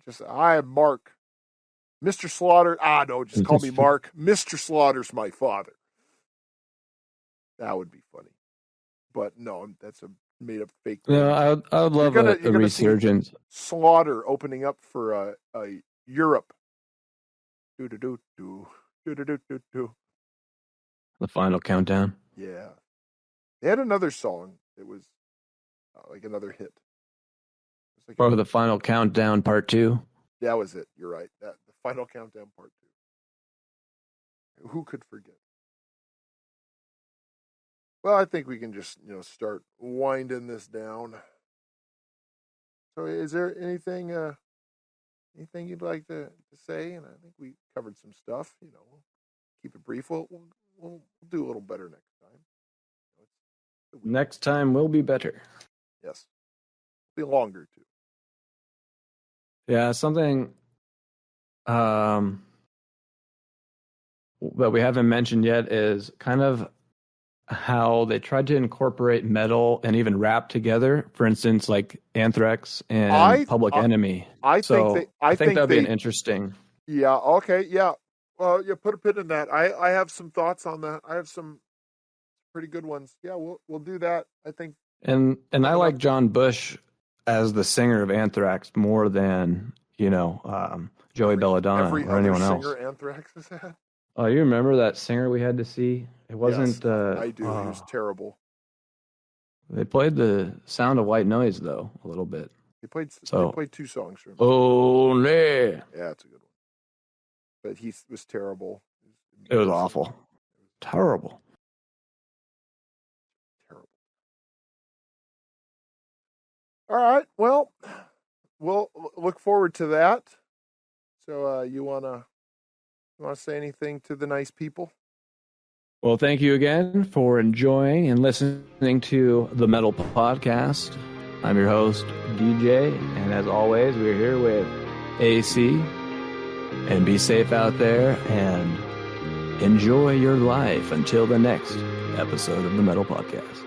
Just, I am Mark. Mr. Slaughter. No, just call me Mark. Mr. Slaughter's my father. That would be funny. But no, that's a made up fake name. No, I would love a resurgence. Slaughter opening up for Europe. Do. The final countdown. Yeah. They had another song that was like another hit. The final countdown part 2. That was it. You're right. The final countdown part 2. Who could forget? Well, I think we can just, start winding this down. So is there anything you'd like to say? And I think we covered some stuff. We'll keep it brief. We'll do a little better next time. Next time will be better. Yes. Be longer too. Yeah, something that we haven't mentioned yet is kind of how they tried to incorporate metal and even rap together. For instance, like Anthrax and Public Enemy. I think that'd be an interesting. Yeah. Okay. Yeah. Well, you put a pin in that. I have some thoughts on that. I have some pretty good ones. Yeah, we'll do that. I think. And I like John Bush as the singer of Anthrax more than Joey Belladonna or anyone else. Every singer Anthrax has had. Oh, you remember that singer we had to see? It wasn't. Yes, I do. He was terrible. They played the Sound of White Noise though a little bit. They played 2 songs for him. Only. Yeah, it's a good one. But he was terrible. It was awful. Terrible. All right. Well, we'll look forward to that. So, you wanna say anything to the nice people? Well, thank you again for enjoying and listening to the Metal Podcast. I'm your host, DJ, and as always, we're here with AC. And be safe out there and enjoy your life until the next episode of the Metal Podcast.